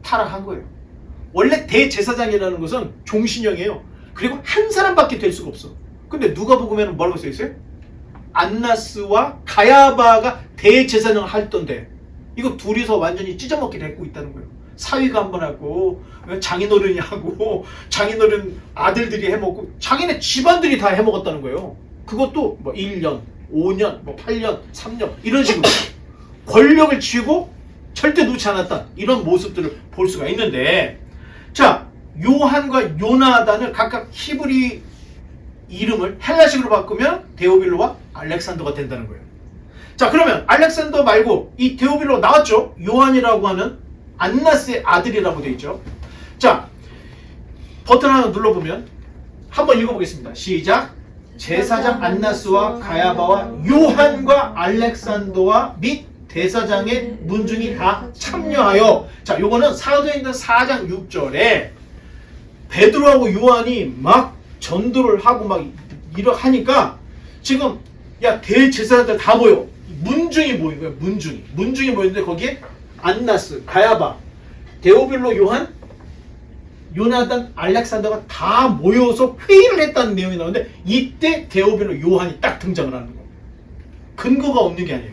타락한 거예요. 원래 대제사장이라는 것은 종신형이에요. 그리고 한 사람밖에 될 수가 없어. 근데 누가복음에는 뭐라고 써 있어요? 안나스와 가야바가 대제사장을 했던데 이거 둘이서 완전히 찢어먹기 됐고 있다는 거예요. 사위가 한 번 하고 장인어른이 하고 장인어른 아들들이 해먹고 자기네 집안들이 다 해먹었다는 거예요. 그것도 뭐 1년, 5년, 뭐 8년, 3년 이런 식으로 권력을 쥐고 절대 놓지 않았다. 이런 모습들을 볼 수가 있는데 자, 요한과 요나단을 각각 히브리 이름을 헬라식으로 바꾸면 데오빌로와 알렉산더가 된다는 거예요. 자, 그러면 알렉산더 말고 이 데오빌로 나왔죠? 요한이라고 하는 안나스의 아들이라고 되어 있죠. 자, 버튼 하나 눌러보면 한번 읽어보겠습니다. 시작. 제사장 안나스와 가야바와 요한과 알렉산더와 및 대사장의 문중이 다 참여하여. 자, 요거는 사도행전 4장 6절에 베드로하고 요한이 막 전도를 하고 막 이렇게 하니까 지금 야 대제사장들 다 모여. 문중이 모인 거예요. 문중이 모였는데 거기에 안나스, 가야바, 데오빌로, 요한, 요나단, 알렉산더가 다 모여서 회의를 했다는 내용이 나오는데 이때 데오빌로, 요한이 딱 등장을 하는 거예요. 근거가 없는 게 아니에요.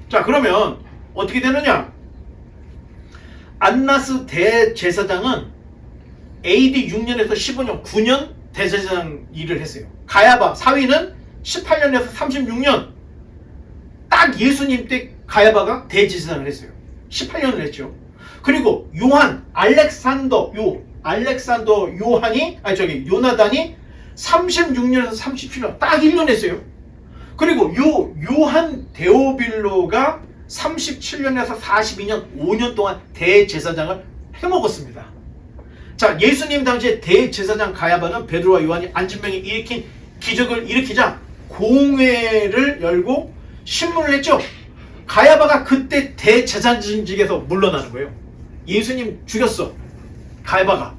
자, 그러면 어떻게 되느냐? 안나스 대제사장은 AD 6년에서 15년, 9년 대제사장 일을 했어요. 가야바 사위는 18년에서 36년, 딱 예수님 때 가야바가 대제사장을 했어요. 18년을 했죠. 그리고 요한, 알렉산더 요한이, 요나단이 36년에서 37년, 딱 1년 했어요. 그리고 요한 데오빌로가 37년에서 42년, 5년 동안 대제사장을 해먹었습니다. 자, 예수님 당시에 대제사장 가야바는 베드로와 요한이 안진병이 일으킨 기적을 일으키자 공회를 열고 신문을 했죠. 가야바가 그때 대제사장직에서 물러나는 거예요. 예수님 죽였어, 가야바가.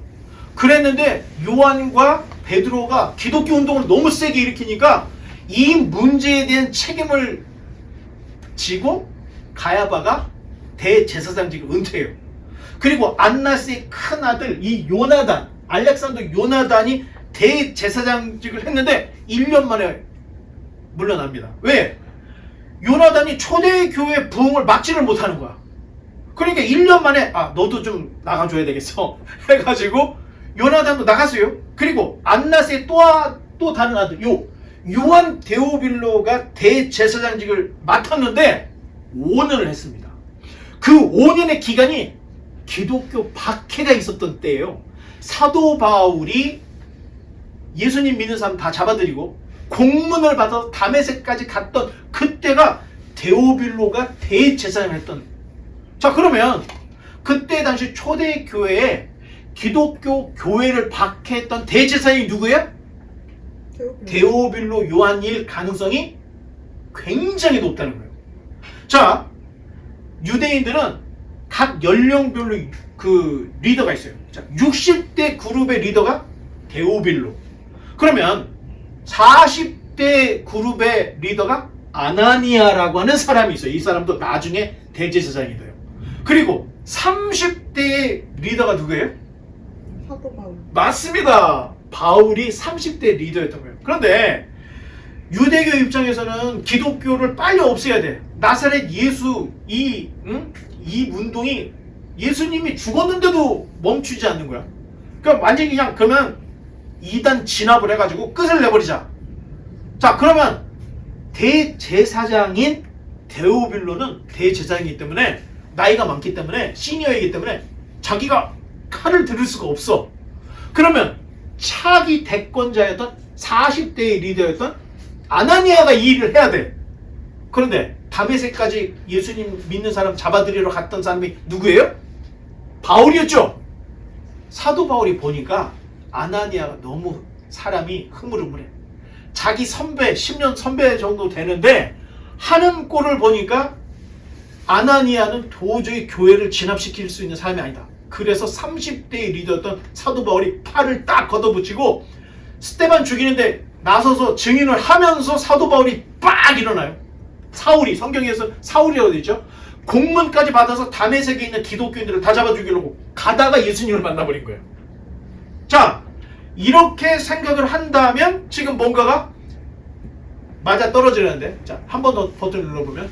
그랬는데 요한과 베드로가 기독교 운동을 너무 세게 일으키니까 이 문제에 대한 책임을 지고 가야바가 대제사장직을 은퇴해요. 그리고 안나스의 큰 아들 이 요나단, 알렉산더 요나단이 대제사장직을 했는데 1년 만에 물러납니다. 왜? 요나단이 초대교회 부흥을 막지를 못하는 거야. 그러니까 1년 만에 너도 좀 나가줘야 되겠어 해가지고 요나단도 나갔어요. 그리고 안나스의 또 다른 아들 요한 데오빌로가 대제사장직을 맡았는데 5년을 했습니다. 그 5년의 기간이 기독교 박해가 있었던 때예요. 사도 바울이 예수님 믿는 사람 다 잡아들이고 공문을 받아서 다메섹까지 갔던 그때가 데오빌로가 대제사장을 했던. 자, 그러면 그때 당시 초대교회에 기독교 교회를 박해했던 대제사장이 누구예요? 데오빌로 요한일 가능성이 굉장히 높다는 거예요. 자, 유대인들은 각 연령별로 그 리더가 있어요. 자, 60대 그룹의 리더가 데오빌로. 그러면 40대 그룹의 리더가 아나니아라고 하는 사람이 있어요. 이 사람도 나중에 대제사장이 돼요. 그리고 30대의 리더가 누구예요? 사도 바울. 맞습니다. 바울이 30대 리더였던 거예요. 그런데 유대교 입장에서는 기독교를 빨리 없애야 돼. 나사렛 예수 이 운동이 예수님이 죽었는데도 멈추지 않는 거야. 그러니까 완전히 그냥 그러면 이단 진압을 해가지고 끝을 내버리자. 자, 그러면 대제사장인 데오빌로는 대제사장이기 때문에 나이가 많기 때문에 시니어이기 때문에 자기가 칼을 들을 수가 없어. 그러면 차기 대권자였던 40대의 리더였던 아나니아가 이 일을 해야 돼. 그런데 다메섹까지 예수님 믿는 사람 잡아들이러 갔던 사람이 누구예요? 바울이었죠. 사도 바울이 보니까 아나니아가 너무 사람이 흐물흐물해. 자기 선배, 10년 선배 정도 되는데 하는 꼴을 보니까 아나니아는 도저히 교회를 진압시킬 수 있는 사람이 아니다. 그래서 30대의 리더였던 사도 바울이 팔을 딱 걷어붙이고 스데반 죽이는데 나서서 증인을 하면서 사도 바울이 빡 일어나요. 사울이, 성경에서 사울이라고 되어 있죠. 공문까지 받아서 다메섹에 있는 기독교인들을 다 잡아 죽이려고 가다가 예수님을 만나버린 거예요. 자, 이렇게 생각을 한다면 지금 뭔가가 맞아 떨어지는데, 자, 한 번 더 버튼 눌러보면,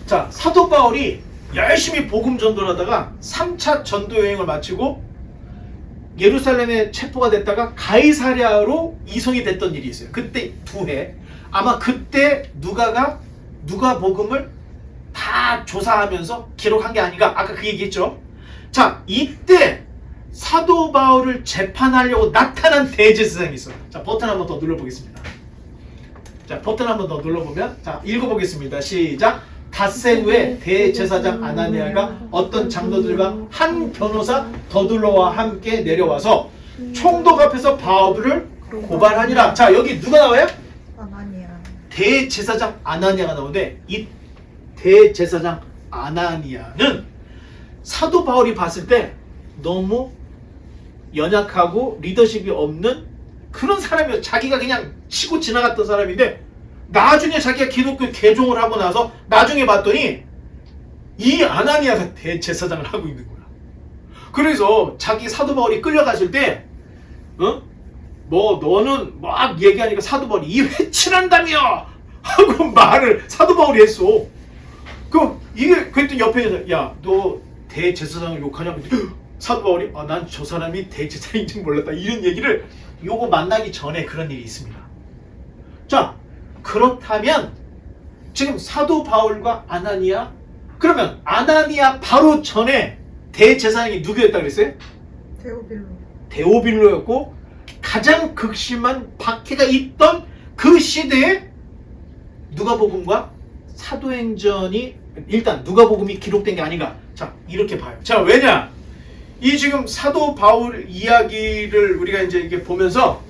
자, 사도 바울이 열심히 복음 전도를 하다가 3차 전도 여행을 마치고 예루살렘에 체포가 됐다가 가이사랴로 이송이 됐던 일이 있어요. 그때 2해. 아마 그때 누가 복음을 다 조사하면서 기록한 게 아닌가. 아까 그 얘기했죠. 자, 이때 사도 바울을 재판하려고 나타난 대제사장이 있어요. 자, 버튼 한 번 더 눌러보겠습니다. 자, 버튼 한 번 더 눌러보면, 자, 읽어보겠습니다. 시작. 닷새 후에 대제사장 아나니아가 어떤 장로들과 한 변호사 더둘러와 함께 내려와서 총독 앞에서 바울을 고발하니라. 자, 여기 누가 나와요? 아나니아. 대제사장 아나니아가 나오는데, 이 대제사장 아나니아는 사도 바울이 봤을 때 너무 연약하고 리더십이 없는 그런 사람이었어요. 자기가 그냥 치고 지나갔던 사람인데 나중에 자기가 기독교 개종을 하고 나서 나중에 봤더니 이 아나니아가 대제사장을 하고 있는 거야. 그래서 자기 사도 바울이 끌려갔을 때 뭐 너는 막 얘기하니까 사도 바울이 이 회칠한다며 하고 말을 사도 바울이 했어. 그랬더니 옆에 야, 너 대제사장을 욕하냐고. 사도 바울이 난 저 사람이 대제사장인 줄 몰랐다. 이런 얘기를 요거 만나기 전에 그런 일이 있습니다. 자, 그렇다면 지금 사도 바울과 아나니아, 그러면 아나니아 바로 전에 대제사장이 누구였다 그랬어요? 데오빌로. 데오빌로였고 가장 극심한 박해가 있던 그 시대에 누가복음과 사도행전이 일단 누가복음이 기록된 게 아닌가. 자, 이렇게 봐요. 자, 왜냐? 이 지금 사도 바울 이야기를 우리가 이제 이게 보면서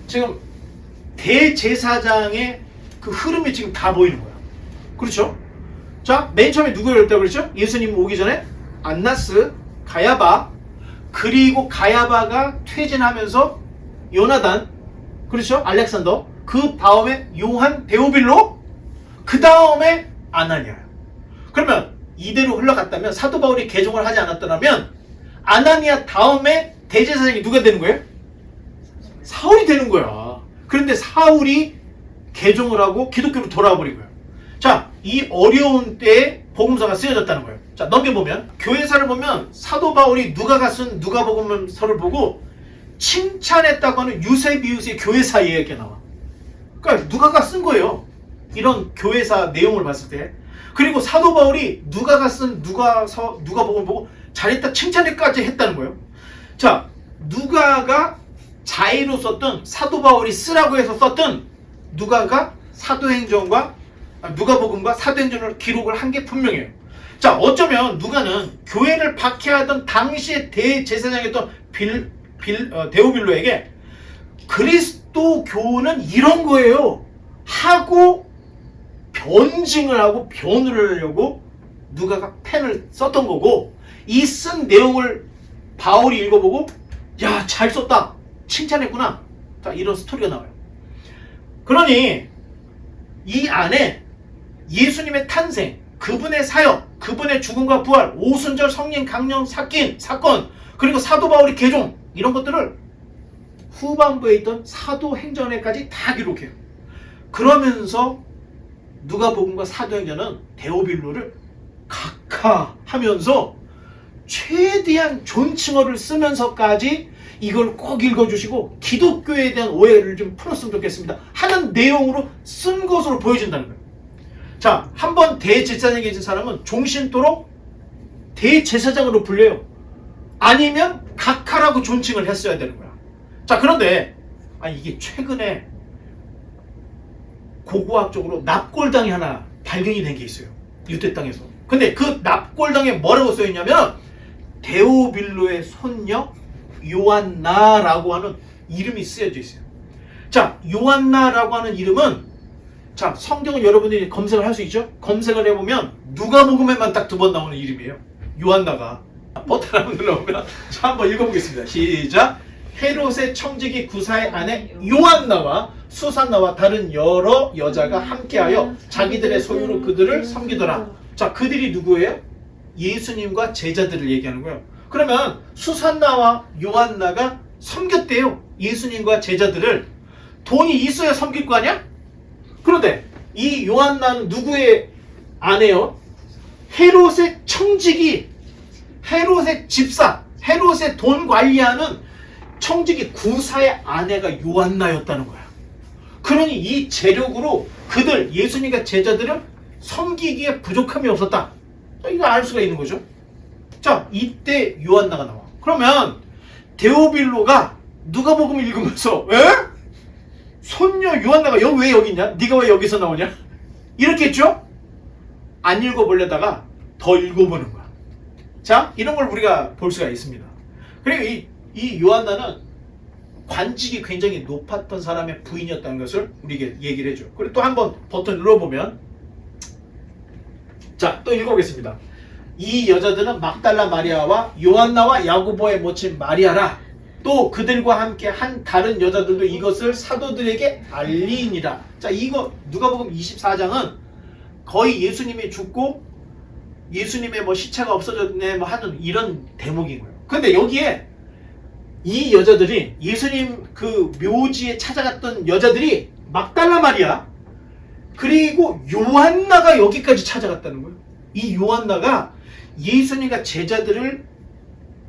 지금 대제사장의 그 흐름이 지금 다 보이는 거야. 그렇죠? 자, 맨 처음에 누구였다고 그랬죠? 예수님 오기 전에 안나스, 가야바, 그리고 가야바가 퇴진하면서 요나단, 그렇죠? 알렉산더, 그 다음에 요한, 데오빌로, 그 다음에 아나니아. 그러면 이대로 흘러갔다면 사도 바울이 개종을 하지 않았더라면 아나니아 다음에 대제사장이 누가 되는 거예요? 사울이 되는 거야. 그런데 사울이 개종을 하고 기독교로 돌아와 버린 거예요. 자, 이 어려운 때에 복음서가 쓰여졌다는 거예요. 자, 넘겨보면 교회사를 보면 사도 바울이 누가가 쓴 누가복음서를 보고 칭찬했다고 하는 유세비우스의 교회사 이야기가 나와. 그러니까 누가가 쓴 거예요. 이런 교회사 내용을 봤을 때. 그리고 사도 바울이 누가가 쓴 누가복음을 보고 잘했다 칭찬까지 했다는 거예요. 자, 누가가 자의로 썼던 사도 바울이 쓰라고 해서 썼던 누가가 누가복음과 사도행전을 기록을 한 게 분명해요. 자, 어쩌면 누가는 교회를 박해하던 당시의 대제사장이었던 데오빌로에게 그리스도교는 이런 거예요 하고 변증을 하고 변호를 하려고 누가가 펜을 썼던 거고, 이 쓴 내용을 바울이 읽어보고 야, 잘 썼다, 칭찬했구나. 자, 이런 스토리가 나와요. 그러니 이 안에 예수님의 탄생, 그분의 사역, 그분의 죽음과 부활, 오순절 성령 강령 사건, 그리고 사도 바울의 개종, 이런 것들을 후반부에 있던 사도행전에까지 다 기록해요. 그러면서 누가복음과 사도행전은 데오빌로를 각하하면서 최대한 존칭어를 쓰면서까지 이걸 꼭 읽어주시고 기독교에 대한 오해를 좀 풀었으면 좋겠습니다 하는 내용으로 쓴 것으로 보여진다는 거예요. 자, 한번 대제사장에 계신 사람은 종신토록 대제사장으로 불려요. 아니면 각하라고 존칭을 했어야 되는 거야. 자, 그런데 이게 최근에 고고학적으로 납골당이 하나 발견이 된 게 있어요. 유대 땅에서. 근데 그 납골당에 뭐라고 써있냐면 데오빌로의 손녀 요한나라고 하는 이름이 쓰여져 있어요. 자, 요한나라고 하는 이름은, 자, 성경을 여러분들이 검색을 할 수 있죠? 검색을 해보면 누가복음에만 딱 2번 나오는 이름이에요. 요한나가. 버튼 한번 눌러보면, 자, 한번 읽어보겠습니다. 시작. 헤롯의 청지기 구사의 아내 요한나와 수산나와 다른 여러 여자가 함께하여 자기들의 소유로 그들을 섬기더라. 자, 그들이 누구예요? 예수님과 제자들을 얘기하는 거예요. 그러면 수산나와 요한나가 섬겼대요. 예수님과 제자들을. 돈이 있어야 섬길 거 아니야? 그런데 이 요한나는 누구의 아내요? 헤롯의 청지기, 헤롯의 집사, 헤롯의 돈 관리하는 청지기 구사의 아내가 요한나였다는 거야. 그러니 이 재력으로 그들, 예수님과 제자들을 섬기기에 부족함이 없었다. 이거 알 수가 있는 거죠. 자, 이때 요한나가 나와. 그러면 데오빌로가 누가복음을 읽으면서 손녀 요한나가 왜 여기 있냐? 네가 왜 여기서 나오냐? 이렇게 했죠? 안 읽어보려다가 더 읽어보는 거야. 자, 이런 걸 우리가 볼 수가 있습니다. 그리고 이 요한나는 관직이 굉장히 높았던 사람의 부인이었다는 것을 우리에게 얘기를 해줘. 그리고 또 한번 버튼 눌러보면, 자, 또 읽어보겠습니다. 이 여자들은 막달라 마리아와 요한나와 야고보의 모친 마리아라. 또 그들과 함께 한 다른 여자들도 이것을 사도들에게 알리니라. 자, 이거 누가복음 24장은 거의 예수님이 죽고 예수님의 시체가 없어졌네 하는 이런 대목인 거예요. 근데 여기에 이 여자들이, 예수님 그 묘지에 찾아갔던 여자들이 막달라 마리아 그리고 요한나가 여기까지 찾아갔다는 거예요. 이 요한나가 예수님과 제자들을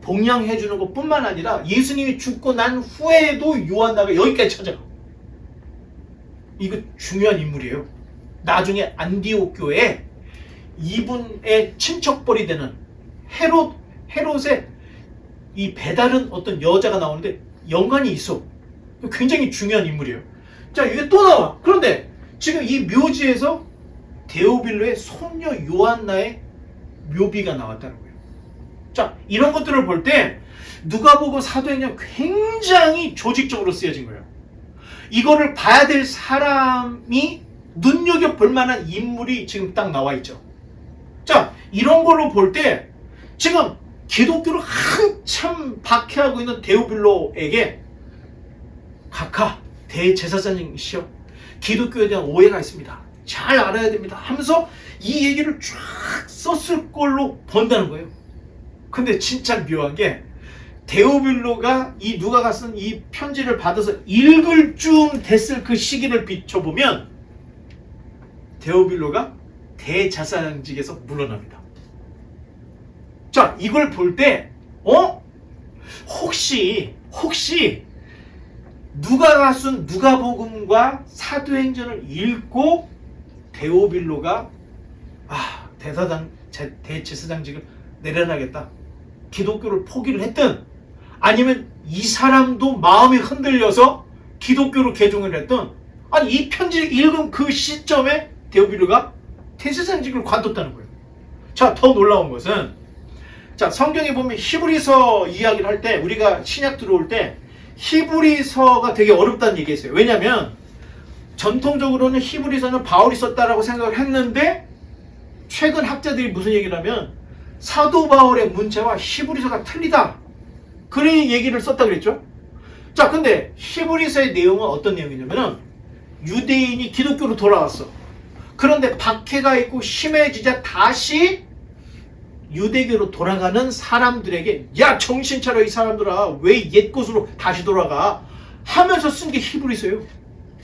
봉양해 주는 것뿐만 아니라 예수님이 죽고 난 후에도 요한나가 여기까지 찾아가. 이거 중요한 인물이에요. 나중에 안디옥 교회에 이분의 친척벌이 되는 헤롯의 이 배다른 어떤 여자가 나오는데 연관이 있어. 굉장히 중요한 인물이에요. 자, 이게 또 나와. 그런데 지금 이 묘지에서 데오빌로의 손녀 요한나의 묘비가 나왔다는 거예요. 자, 이런 것들을 볼 때 누가복음 사도행전 굉장히 조직적으로 쓰여진 거예요. 이거를 봐야 될 사람이 눈여겨볼 만한 인물이 지금 딱 나와 있죠. 자, 이런 걸로 볼 때 지금 기독교를 한참 박해하고 있는 데오빌로에게 각하 대제사장이시여, 기독교에 대한 오해가 있습니다. 잘 알아야 됩니다 하면서 이 얘기를 쫙 썼을 걸로 본다는 거예요. 근데 진짜 묘한 게 데오빌로가 이 누가가 쓴 이 편지를 받아서 읽을 쯤 됐을 그 시기를 비춰보면 데오빌로가 대제사장직에서 물러납니다. 자, 이걸 볼 때 혹시 누가가 쓴 누가복음과 사도행전을 읽고 데오빌로가 대제사장직을 내려놔야겠다, 기독교를 포기를 했든, 아니면 이 사람도 마음이 흔들려서 기독교로 개종을 했든, 아니 이 편지를 읽은 그 시점에 데오빌로가 대제사장직을 관뒀다는 거예요. 자, 더 놀라운 것은, 자, 성경에 보면 히브리서 이야기를 할 때, 우리가 신약 들어올 때 히브리서가 되게 어렵다는 얘기 했어요. 왜냐면 전통적으로는 히브리서는 바울이 썼다라고 생각을 했는데, 최근 학자들이 무슨 얘기를 하면 사도 바울의 문체와 히브리서가 틀리다, 그런 얘기를 썼다 그랬죠. 자, 근데 히브리서의 내용은 어떤 내용이냐면은 유대인이 기독교로 돌아왔어. 그런데 박해가 있고 심해지자 다시 유대교로 돌아가는 사람들에게, 야 정신 차려 이 사람들아, 왜 옛 곳으로 다시 돌아가 하면서 쓴 게 히브리서예요.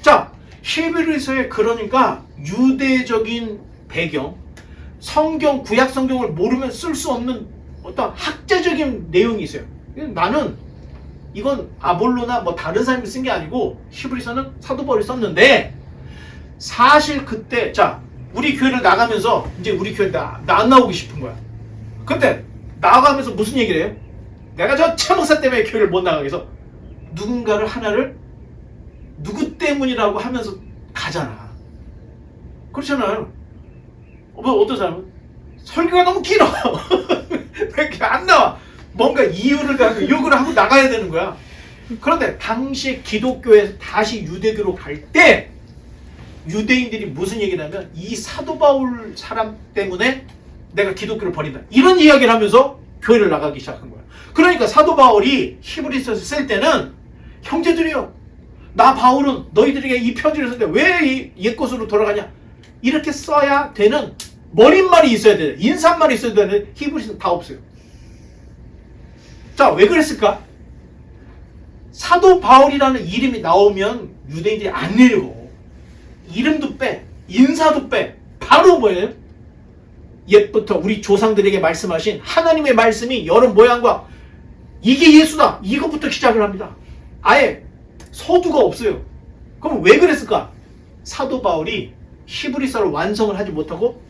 자, 히브리서에 그러니까 유대적인 배경, 성경, 구약 성경을 모르면 쓸 수 없는 어떤 학자적인 내용이 있어요. 나는 이건 아볼로나 뭐 다른 사람이 쓴 게 아니고 히브리서는 사도 바울이 썼는데, 사실 그때 자 우리 교회를 나가면서 이제 우리 교회 나 안 나오기 싶은 거야. 근데 나가면서 무슨 얘기를 해요? 내가 저 최 목사 때문에 교회를 못 나가게 해서 누군가를 하나를 누구 때문이라고 하면서 가잖아. 그렇잖아요. 어떤 사람은 설교가 너무 길어. 왜 이렇게 안 나와? 뭔가 이유를 가지고 욕을 하고 나가야 되는 거야. 그런데 당시 기독교에서 다시 유대교로 갈 때 유대인들이 무슨 얘기를 하면 이 사도 바울 사람 때문에 내가 기독교를 버린다, 이런 이야기를 하면서 교회를 나가기 시작한 거야. 그러니까 사도 바울이 히브리서를 쓸 때는 형제들이요, 나 바울은 너희들에게 이 편지를 쓸 때 왜 옛것으로 돌아가냐, 이렇게 써야 되는 머릿말이 있어야 돼. 인사말이 있어야 되는데 히브리서는 다 없어요. 자, 왜 그랬을까? 사도 바울이라는 이름이 나오면 유대인들이 안 읽어. 이름도 빼, 인사도 빼. 바로 뭐예요? 옛부터 우리 조상들에게 말씀하신 하나님의 말씀이 여러 모양과 이게 예수다, 이것부터 시작을 합니다. 아예 서두가 없어요. 그럼 왜 그랬을까? 사도 바울이 히브리서를 완성을 하지 못하고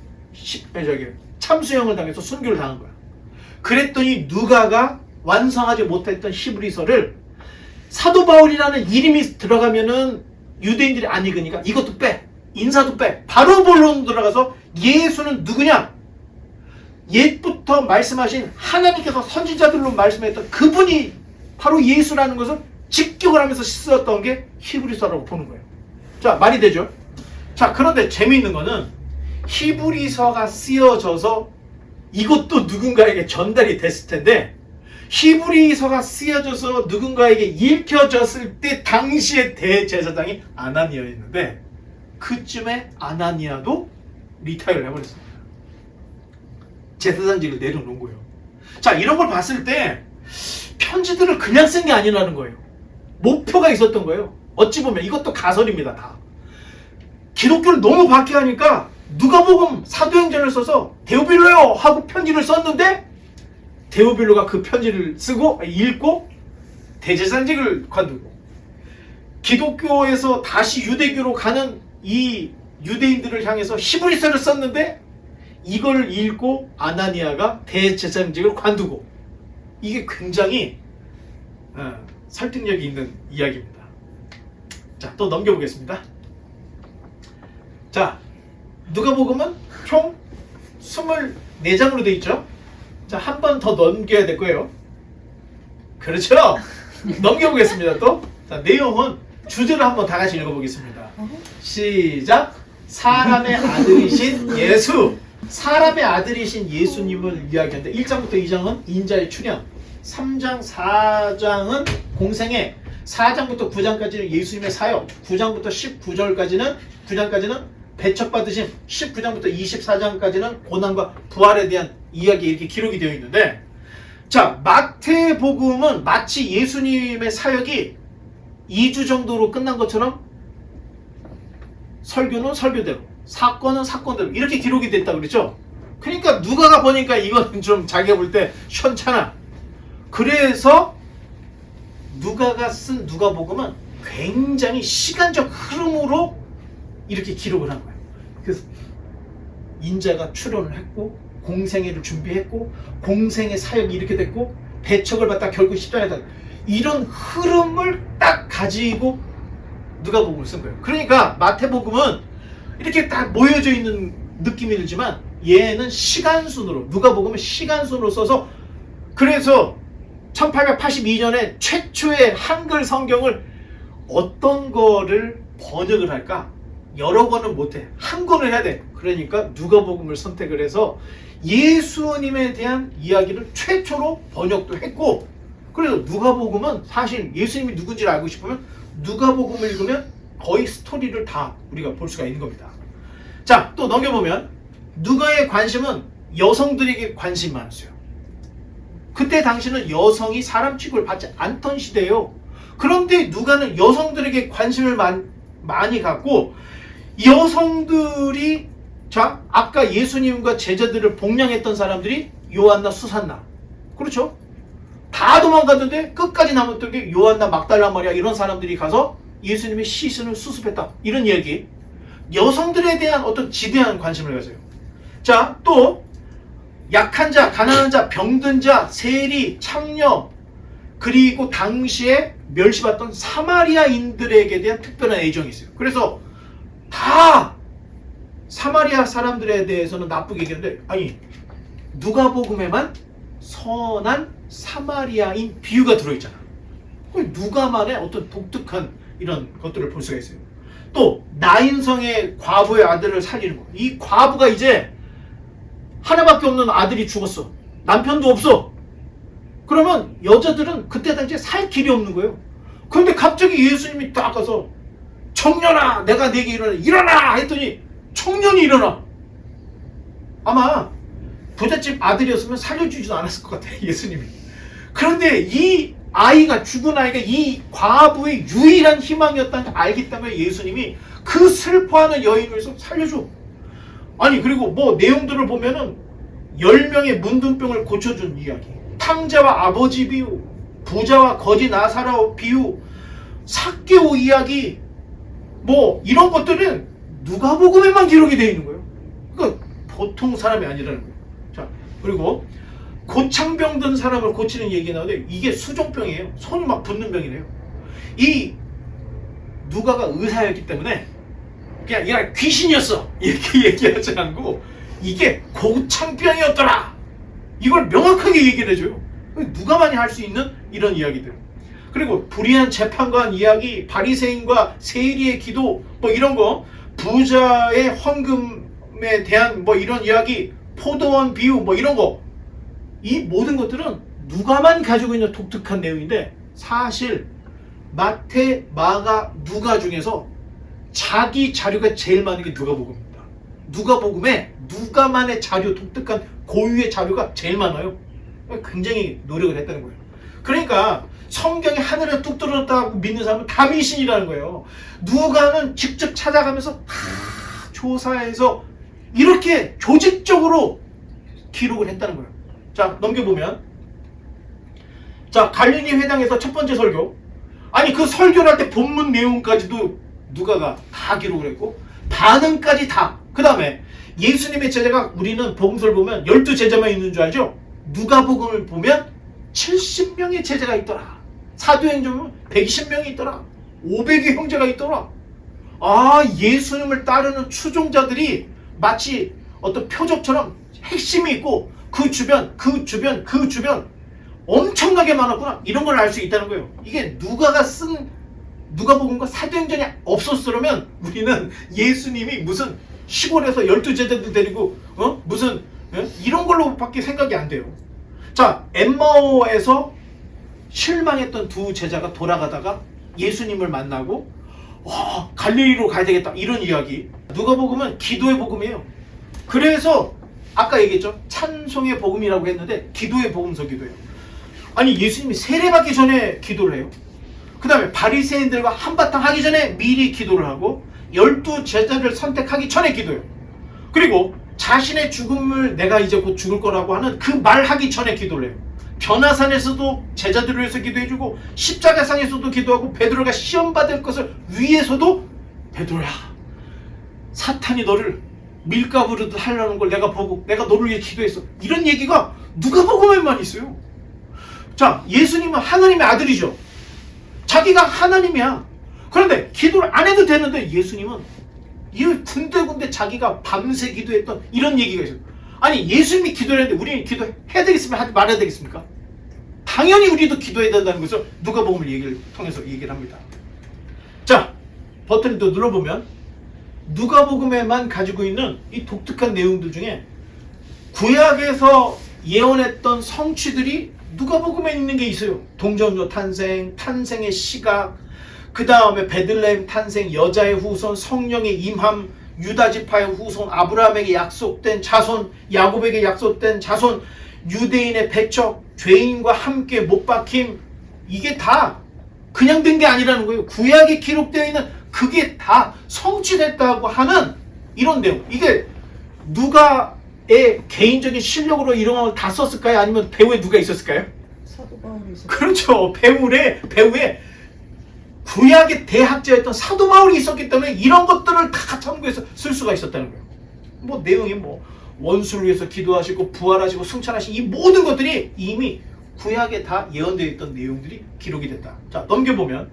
참수형을 당해서 순교를 당한 거야. 그랬더니 누가가 완성하지 못했던 히브리서를 사도 바울이라는 이름이 들어가면은 유대인들이 안 읽으니까 이것도 빼, 인사도 빼. 바로 본론 들어가서 예수는 누구냐? 옛부터 말씀하신 하나님께서 선지자들로 말씀했던 그분이 바로 예수라는 것을 직격을 하면서 쓰였던 게 히브리서라고 보는 거예요. 자, 말이 되죠? 자, 그런데 재미있는 거는 히브리서가 쓰여져서 이것도 누군가에게 전달이 됐을 텐데, 히브리서가 쓰여져서 누군가에게 읽혀졌을 때 당시의 대제사장이 아나니아였는데, 그쯤에 아나니아도 리타이어를 해버렸습니다. 제사장직을 내려놓은 거예요. 자, 이런 걸 봤을 때 편지들을 그냥 쓴 게 아니라는 거예요. 목표가 있었던 거예요. 어찌 보면 이것도 가설입니다. 다 기독교를 너무 박해하니까 누가복음, 사도행전을 써서 데오빌로요 하고 편지를 썼는데, 데오빌로가 그 편지를 쓰고 읽고 대제사장직을 관두고, 기독교에서 다시 유대교로 가는 이 유대인들을 향해서 히브리서를 썼는데 이걸 읽고 아나니아가 대제사장직을 관두고, 이게 굉장히 설득력이 있는 이야기입니다. 자, 또 넘겨보겠습니다. 자, 누가복음은 총 24장으로 되어 있죠. 자, 한 번 더 넘겨야 될 거예요. 그렇죠? 넘겨보겠습니다. 또 자, 내용은 주제를 한번 다 같이 읽어보겠습니다. 시작. 사람의 아들이신 예수. 사람의 아들이신 예수님을 이야기하는데 1장부터 2장은 인자의 출현, 3장 4장은 공생애, 4장부터 9장까지는 예수님의 사역, 9장부터 19장까지는 배척받으심, 19장부터 24장까지는 고난과 부활에 대한 이야기, 이렇게 기록이 되어 있는데, 자, 마태복음은 마치 예수님의 사역이 2주 정도로 끝난 것처럼 설교는 설교대로, 사건은 사건대로 이렇게 기록이 됐다고 그랬죠. 그러니까 누가가 보니까 이거는 좀 자기가 볼 때 시원찮아. 그래서 누가가 쓴 누가복음은 굉장히 시간적 흐름으로 이렇게 기록을 한 거예요. 그래서 인자가 출현을 했고, 공생애를 준비했고, 공생애 사역이 이렇게 됐고, 배척을 받다 결국 십자가에 다, 이런 흐름을 딱 가지고 누가복음을 쓴 거예요. 그러니까 마태복음은 이렇게 딱 모여져 있는 느낌이 들지만 얘는 시간순으로, 누가복음은 시간순으로 써서, 그래서 1882년에 최초의 한글 성경을 어떤 거를 번역을 할까? 여러 권은 못해. 한 권을 해야 돼. 그러니까 누가복음을 선택을 해서 예수님에 대한 이야기를 최초로 번역도 했고, 그래서 누가복음은 사실 예수님이 누군지를 알고 싶으면 누가복음을 읽으면 거의 스토리를 다 우리가 볼 수가 있는 겁니다. 자, 또 넘겨보면 누가의 관심은 여성들에게 관심이 많았어요. 그때 당시는 여성이 사람 취급을 받지 않던 시대예요. 그런데 누가는 여성들에게 관심을 많이 갖고 여성들이 자 아까 예수님과 제자들을 복량했던 사람들이 요한나 수산나 그렇죠? 다 도망갔는데 끝까지 남았던 게 요한나 막달라 마리아 이런 사람들이 가서 예수님의 시신을 수습했다 이런 이야기. 여성들에 대한 어떤 지대한 관심을 가져요. 자, 또 약한 자, 가난한 자, 병든 자, 세리, 창녀 그리고 당시에 멸시받던 사마리아인들에게 대한 특별한 애정이 있어요. 그래서 다 사마리아 사람들에 대해서는 나쁘게 얘기하는데 아니 누가복음에만 선한 사마리아인 비유가 들어있잖아. 누가만의 어떤 독특한 이런 것들을 볼 수가 있어요. 또 나인성의 과부의 아들을 살리는 거. 이 과부가 이제 하나밖에 없는 아들이 죽었어. 남편도 없어. 그러면 여자들은 그때 당시에 살 길이 없는 거예요. 그런데 갑자기 예수님이 딱 가서 청년아 내가 네게 일어나 했더니 청년이 일어나. 아마 부잣집 아들이었으면 살려주지도 않았을 것 같아 예수님이. 그런데 이 아이가 죽은 아이가 이 과부의 유일한 희망이었다는 걸 알기 때문에 예수님이 그 슬퍼하는 여인을 위해서 살려줘. 아니 그리고 뭐 내용들을 보면은 10명의 문둥병을 고쳐준 이야기, 탕자와 아버지 비유, 부자와 거지 나사로 비유, 삭개오 이야기 뭐 이런 것들은 누가복음에만 기록이 되어 있는 거예요. 그러니까 보통 사람이 아니라는 거예요. 자 그리고 고창병 든 사람을 고치는 얘기가 나오는데 이게 수종병이에요. 손이 막 붓는 병이래요. 이 누가가 의사였기 때문에 그냥 얘가 귀신이었어 이렇게 얘기하지 않고 이게 고창병이었더라 이걸 명확하게 얘기를 해줘요. 누가만이 할 수 있는 이런 이야기들. 그리고 불의한 재판관 이야기, 바리새인과 세리의 기도 뭐 이런 거, 부자의 헌금에 대한 뭐 이런 이야기, 포도원 비유 뭐 이런 거, 이 모든 것들은 누가만 가지고 있는 독특한 내용인데 사실 마태, 마가, 누가 중에서 자기 자료가 제일 많은 게 누가복음입니다. 누가복음에 누가만의 자료, 독특한 고유의 자료가 제일 많아요. 굉장히 노력을 했다는 거예요. 그러니까 성경이 하늘에 뚝 떨어졌다고 믿는 사람은 다 미신이라는 거예요. 누가는 직접 찾아가면서 다 조사해서 이렇게 조직적으로 기록을 했다는 거예요. 자 넘겨보면 자 갈릴리 회당에서 첫 번째 설교. 아니 그 설교를 할 때 본문 내용까지도 누가가 다 기록을 했고 반응까지 다. 그 다음에 예수님의 제자가 우리는 복음서를 보면 12제자만 있는 줄 알죠? 누가복음을 보면 70명의 제자가 있더라. 사도행전 보면 120명이 있더라. 500의 형제가 있더라. 아 예수님을 따르는 추종자들이 마치 어떤 표적처럼 핵심이 있고 그 주변 엄청나게 많았구나. 이런 걸 알 수 있다는 거예요. 이게 누가가 쓴 누가복음과 사도행전이 없었으면 우리는 예수님이 무슨 시골에서 12제자들 데리고 무슨 이런 걸로 밖에 생각이 안 돼요. 자 엠마오에서 실망했던 두 제자가 돌아가다가 예수님을 만나고 갈릴리로 가야 되겠다 이런 이야기. 누가복음은 기도의 복음이에요. 그래서 아까 얘기했죠. 찬송의 복음이라고 했는데 기도의 복음서 기도예요. 아니 예수님이 세례받기 전에 기도를 해요. 그 다음에 바리새인들과 한바탕 하기 전에 미리 기도를 하고 12제자를 선택하기 전에 기도해요. 그리고 자신의 죽음을 내가 이제 곧 죽을 거라고 하는 그 말하기 전에 기도를 해요. 변화산에서도 제자들을 위해서 기도해주고 십자가상에서도 기도하고 베드로가 시험받을 것을 위해서도 베드로야 사탄이 너를 밀가부르듯 하려는 걸 내가 보고 내가 너를 위해 기도했어. 이런 얘기가 누가복음에만 있어요. 자 예수님은 하나님의 아들이죠. 자기가 하나님이야. 그런데 기도를 안 해도 되는데 예수님은 이 군데군데 자기가 밤새 기도했던 이런 얘기가 있어요. 아니 예수님이 기도를 했는데 우리는 기도해야 되겠습니까? 하지 말아야 되겠습니까? 당연히 우리도 기도해야 된다는 것을 누가복음을 얘기를 통해서 얘기를 합니다. 자 버튼을 또 눌러보면 누가복음에만 가지고 있는 이 독특한 내용들 중에 구약에서 예언했던 성취들이 누가복음에 있는 게 있어요. 동정녀 탄생, 탄생의 시각, 그 다음에 베들레헴 탄생, 여자의 후손, 성령의 임함, 유다지파의 후손, 아브라함에게 약속된 자손, 야곱에게 약속된 자손, 유대인의 배척, 죄인과 함께 못 박힘. 이게 다 그냥 된 게 아니라는 거예요. 구약에 기록되어 있는 그게 다 성취됐다고 하는 이런 내용. 이게 누가의 개인적인 실력으로 이런 걸 다 썼을까요? 아니면 배우에 누가 있었을까요? 사도 바울이 있었죠. 그렇죠. 배우에 구약의 대학자였던 사도 바울이 있었기 때문에 이런 것들을 다 참고해서 쓸 수가 있었다는 거예요. 뭐 내용이 뭐 원수를 위해서 기도하시고 부활하시고 승천하신 이 모든 것들이 이미 구약에 다 예언되어 있던 내용들이 기록이 됐다. 자, 넘겨보면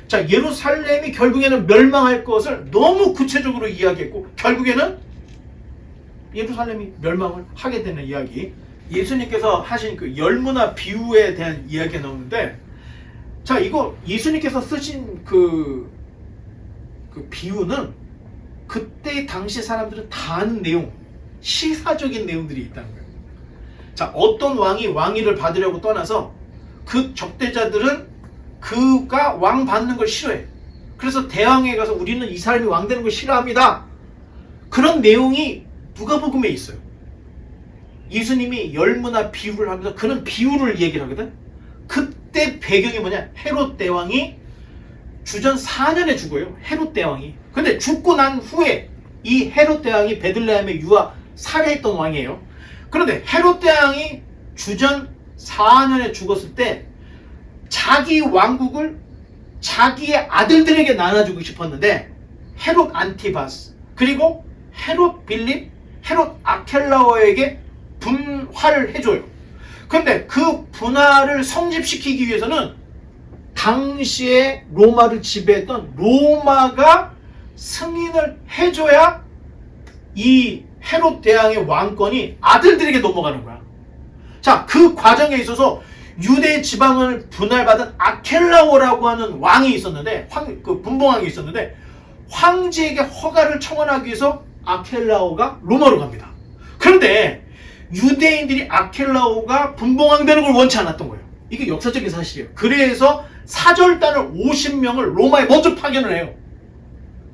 자, 예루살렘이 결국에는 멸망할 것을 너무 구체적으로 이야기했고 결국에는 예루살렘이 멸망을 하게 되는 이야기. 예수님께서 하신 그 열무나 비유에 대한 이야기가 나오는데 자, 이거 예수님께서 쓰신 그 비유는 그때 당시 사람들은 다 아는 내용, 시사적인 내용들이 있다는 거예요. 자, 어떤 왕이 왕위를 받으려고 떠나서 그 적대자들은 그가 왕 받는 걸 싫어해. 그래서 대왕에 가서 우리는 이 사람이 왕 되는 걸 싫어합니다. 그런 내용이 누가복음에 있어요. 예수님이 열무나 비유를 하면서 그런 비유를 얘기를 하거든. 그때 배경이 뭐냐? 헤롯 대왕이 주전 4년에 죽어요. 헤롯 대왕이. 근데 죽고 난 후에 이 헤롯 대왕이 베들레헴에 유아 살해했던 왕이에요. 그런데 헤롯 대왕이 주전 4년에 죽었을 때 자기 왕국을 자기의 아들들에게 나눠주고 싶었는데 헤롯 안티바스 그리고 헤롯 빌립, 헤롯 아켈라오에게 분할을 해줘요. 근데 그 분할을 성립시키기 위해서는 당시에 로마를 지배했던 로마가 승인을 해줘야 이 헤롯 대왕의 왕권이 아들들에게 넘어가는 거야. 자, 그 과정에 있어서 유대 지방을 분할받은 아켈라오라고 하는 왕이 있었는데, 그 분봉왕이 있었는데, 황제에게 허가를 청원하기 위해서 아켈라오가 로마로 갑니다. 그런데 유대인들이 아켈라오가 분봉왕 되는 걸 원치 않았던 거예요. 이게 역사적인 사실이에요. 그래서 사절단을 50명을 로마에 먼저 파견을 해요.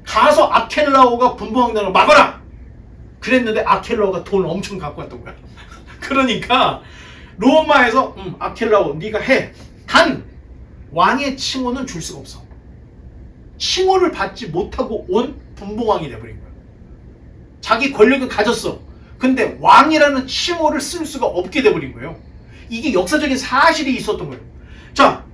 가서 아켈라오가 분봉왕 되는 걸 막아라! 그랬는데 아켈라오가 돈을 엄청 갖고 왔던 거야. 그러니까 로마에서 아켈라오 네가 해. 단 왕의 칭호는 줄 수가 없어. 칭호를 받지 못하고 온 분봉왕이 돼버린 거야. 자기 권력을 가졌어. 근데 왕이라는 칭호를 쓸 수가 없게 돼버린 거예요. 이게 역사적인 사실이 있었던 거예요. 자,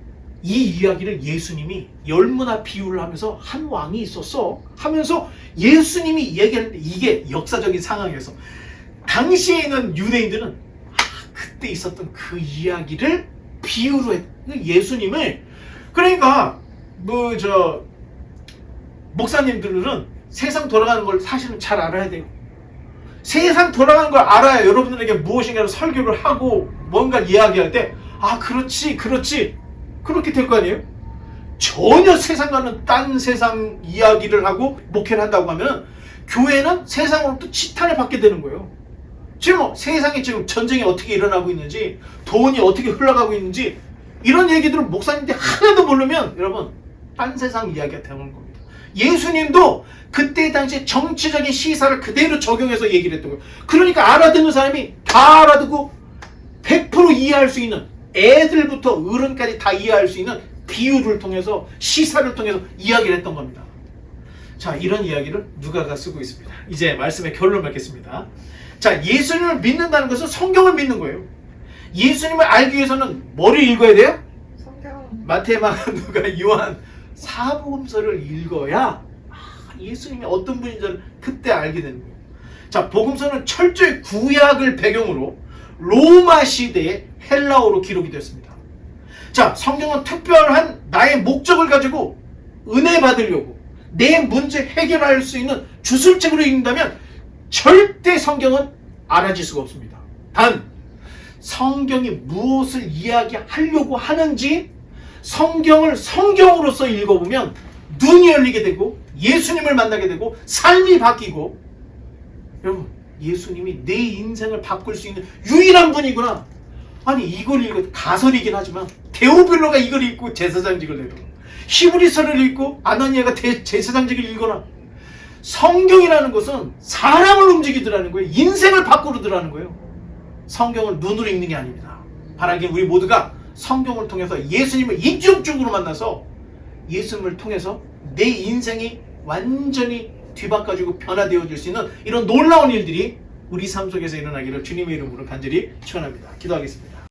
이 이야기를 예수님이 열무나 비유를 하면서 한 왕이 있었어 하면서 예수님이 얘기하는데 이게 역사적인 상황에서 당시에 있는 유대인들은 그때 있었던 그 이야기를 비유로 했 예수님을. 그러니까 목사님들은 세상 돌아가는 걸 사실은 잘 알아야 돼요. 세상 돌아가는 걸 알아야 여러분들에게 무엇인가를 설교를 하고 뭔가 이야기할 때 그렇지 그렇게 될 거 아니에요? 전혀 세상과는 딴 세상 이야기를 하고 목회를 한다고 하면 교회는 세상으로부터 치탄을 받게 되는 거예요. 지금 세상에 지금 전쟁이 어떻게 일어나고 있는지, 돈이 어떻게 흘러가고 있는지 이런 얘기들을 목사님들이 하나도 모르면 여러분 딴 세상 이야기가 되는 겁니다. 예수님도 그때 당시 정치적인 시사를 그대로 적용해서 얘기를 했던 거예요. 그러니까 알아듣는 사람이 다 알아듣고 100% 이해할 수 있는, 애들부터 어른까지 다 이해할 수 있는 비유를 통해서, 시사를 통해서 이야기를 했던 겁니다. 자, 이런 이야기를 누가가 쓰고 있습니다. 이제 말씀의 결론을 맺겠습니다. 자, 예수님을 믿는다는 것은 성경을 믿는 거예요. 예수님을 알기 위해서는 뭐를 읽어야 돼요? 성경. 마태, 마가, 누가, 요한 사복음서를 읽어야 예수님이 어떤 분인지를 그때 알게 되는 거예요. 자, 복음서는 철저히 구약을 배경으로 로마 시대의 헬라어로 기록이 됐습니다. 자, 성경은 특별한 나의 목적을 가지고 은혜 받으려고 내 문제 해결할 수 있는 주술책으로 읽는다면 절대 성경은 알아질 수가 없습니다. 단 성경이 무엇을 이야기하려고 하는지 성경을 성경으로서 읽어보면 눈이 열리게 되고 예수님을 만나게 되고 삶이 바뀌고, 여러분 예수님이 내 인생을 바꿀 수 있는 유일한 분이구나. 아니 이걸 읽어, 가설이긴 하지만 데오빌로가 이걸 읽고 제사장직을 내려, 히브리서를 읽고 아나니아가 제사장직을 읽거나, 성경이라는 것은 사람을 움직이더라는 거예요. 인생을 바꾸더라는 거예요. 성경을 눈으로 읽는 게 아닙니다. 바라기엔 우리 모두가 성경을 통해서 예수님을 인격적으로 만나서 예수님을 통해서 내 인생이 완전히 뒤바꿔지고 변화되어질 수 있는 이런 놀라운 일들이 우리 삶 속에서 일어나기를 주님의 이름으로 간절히 축원합니다. 기도하겠습니다.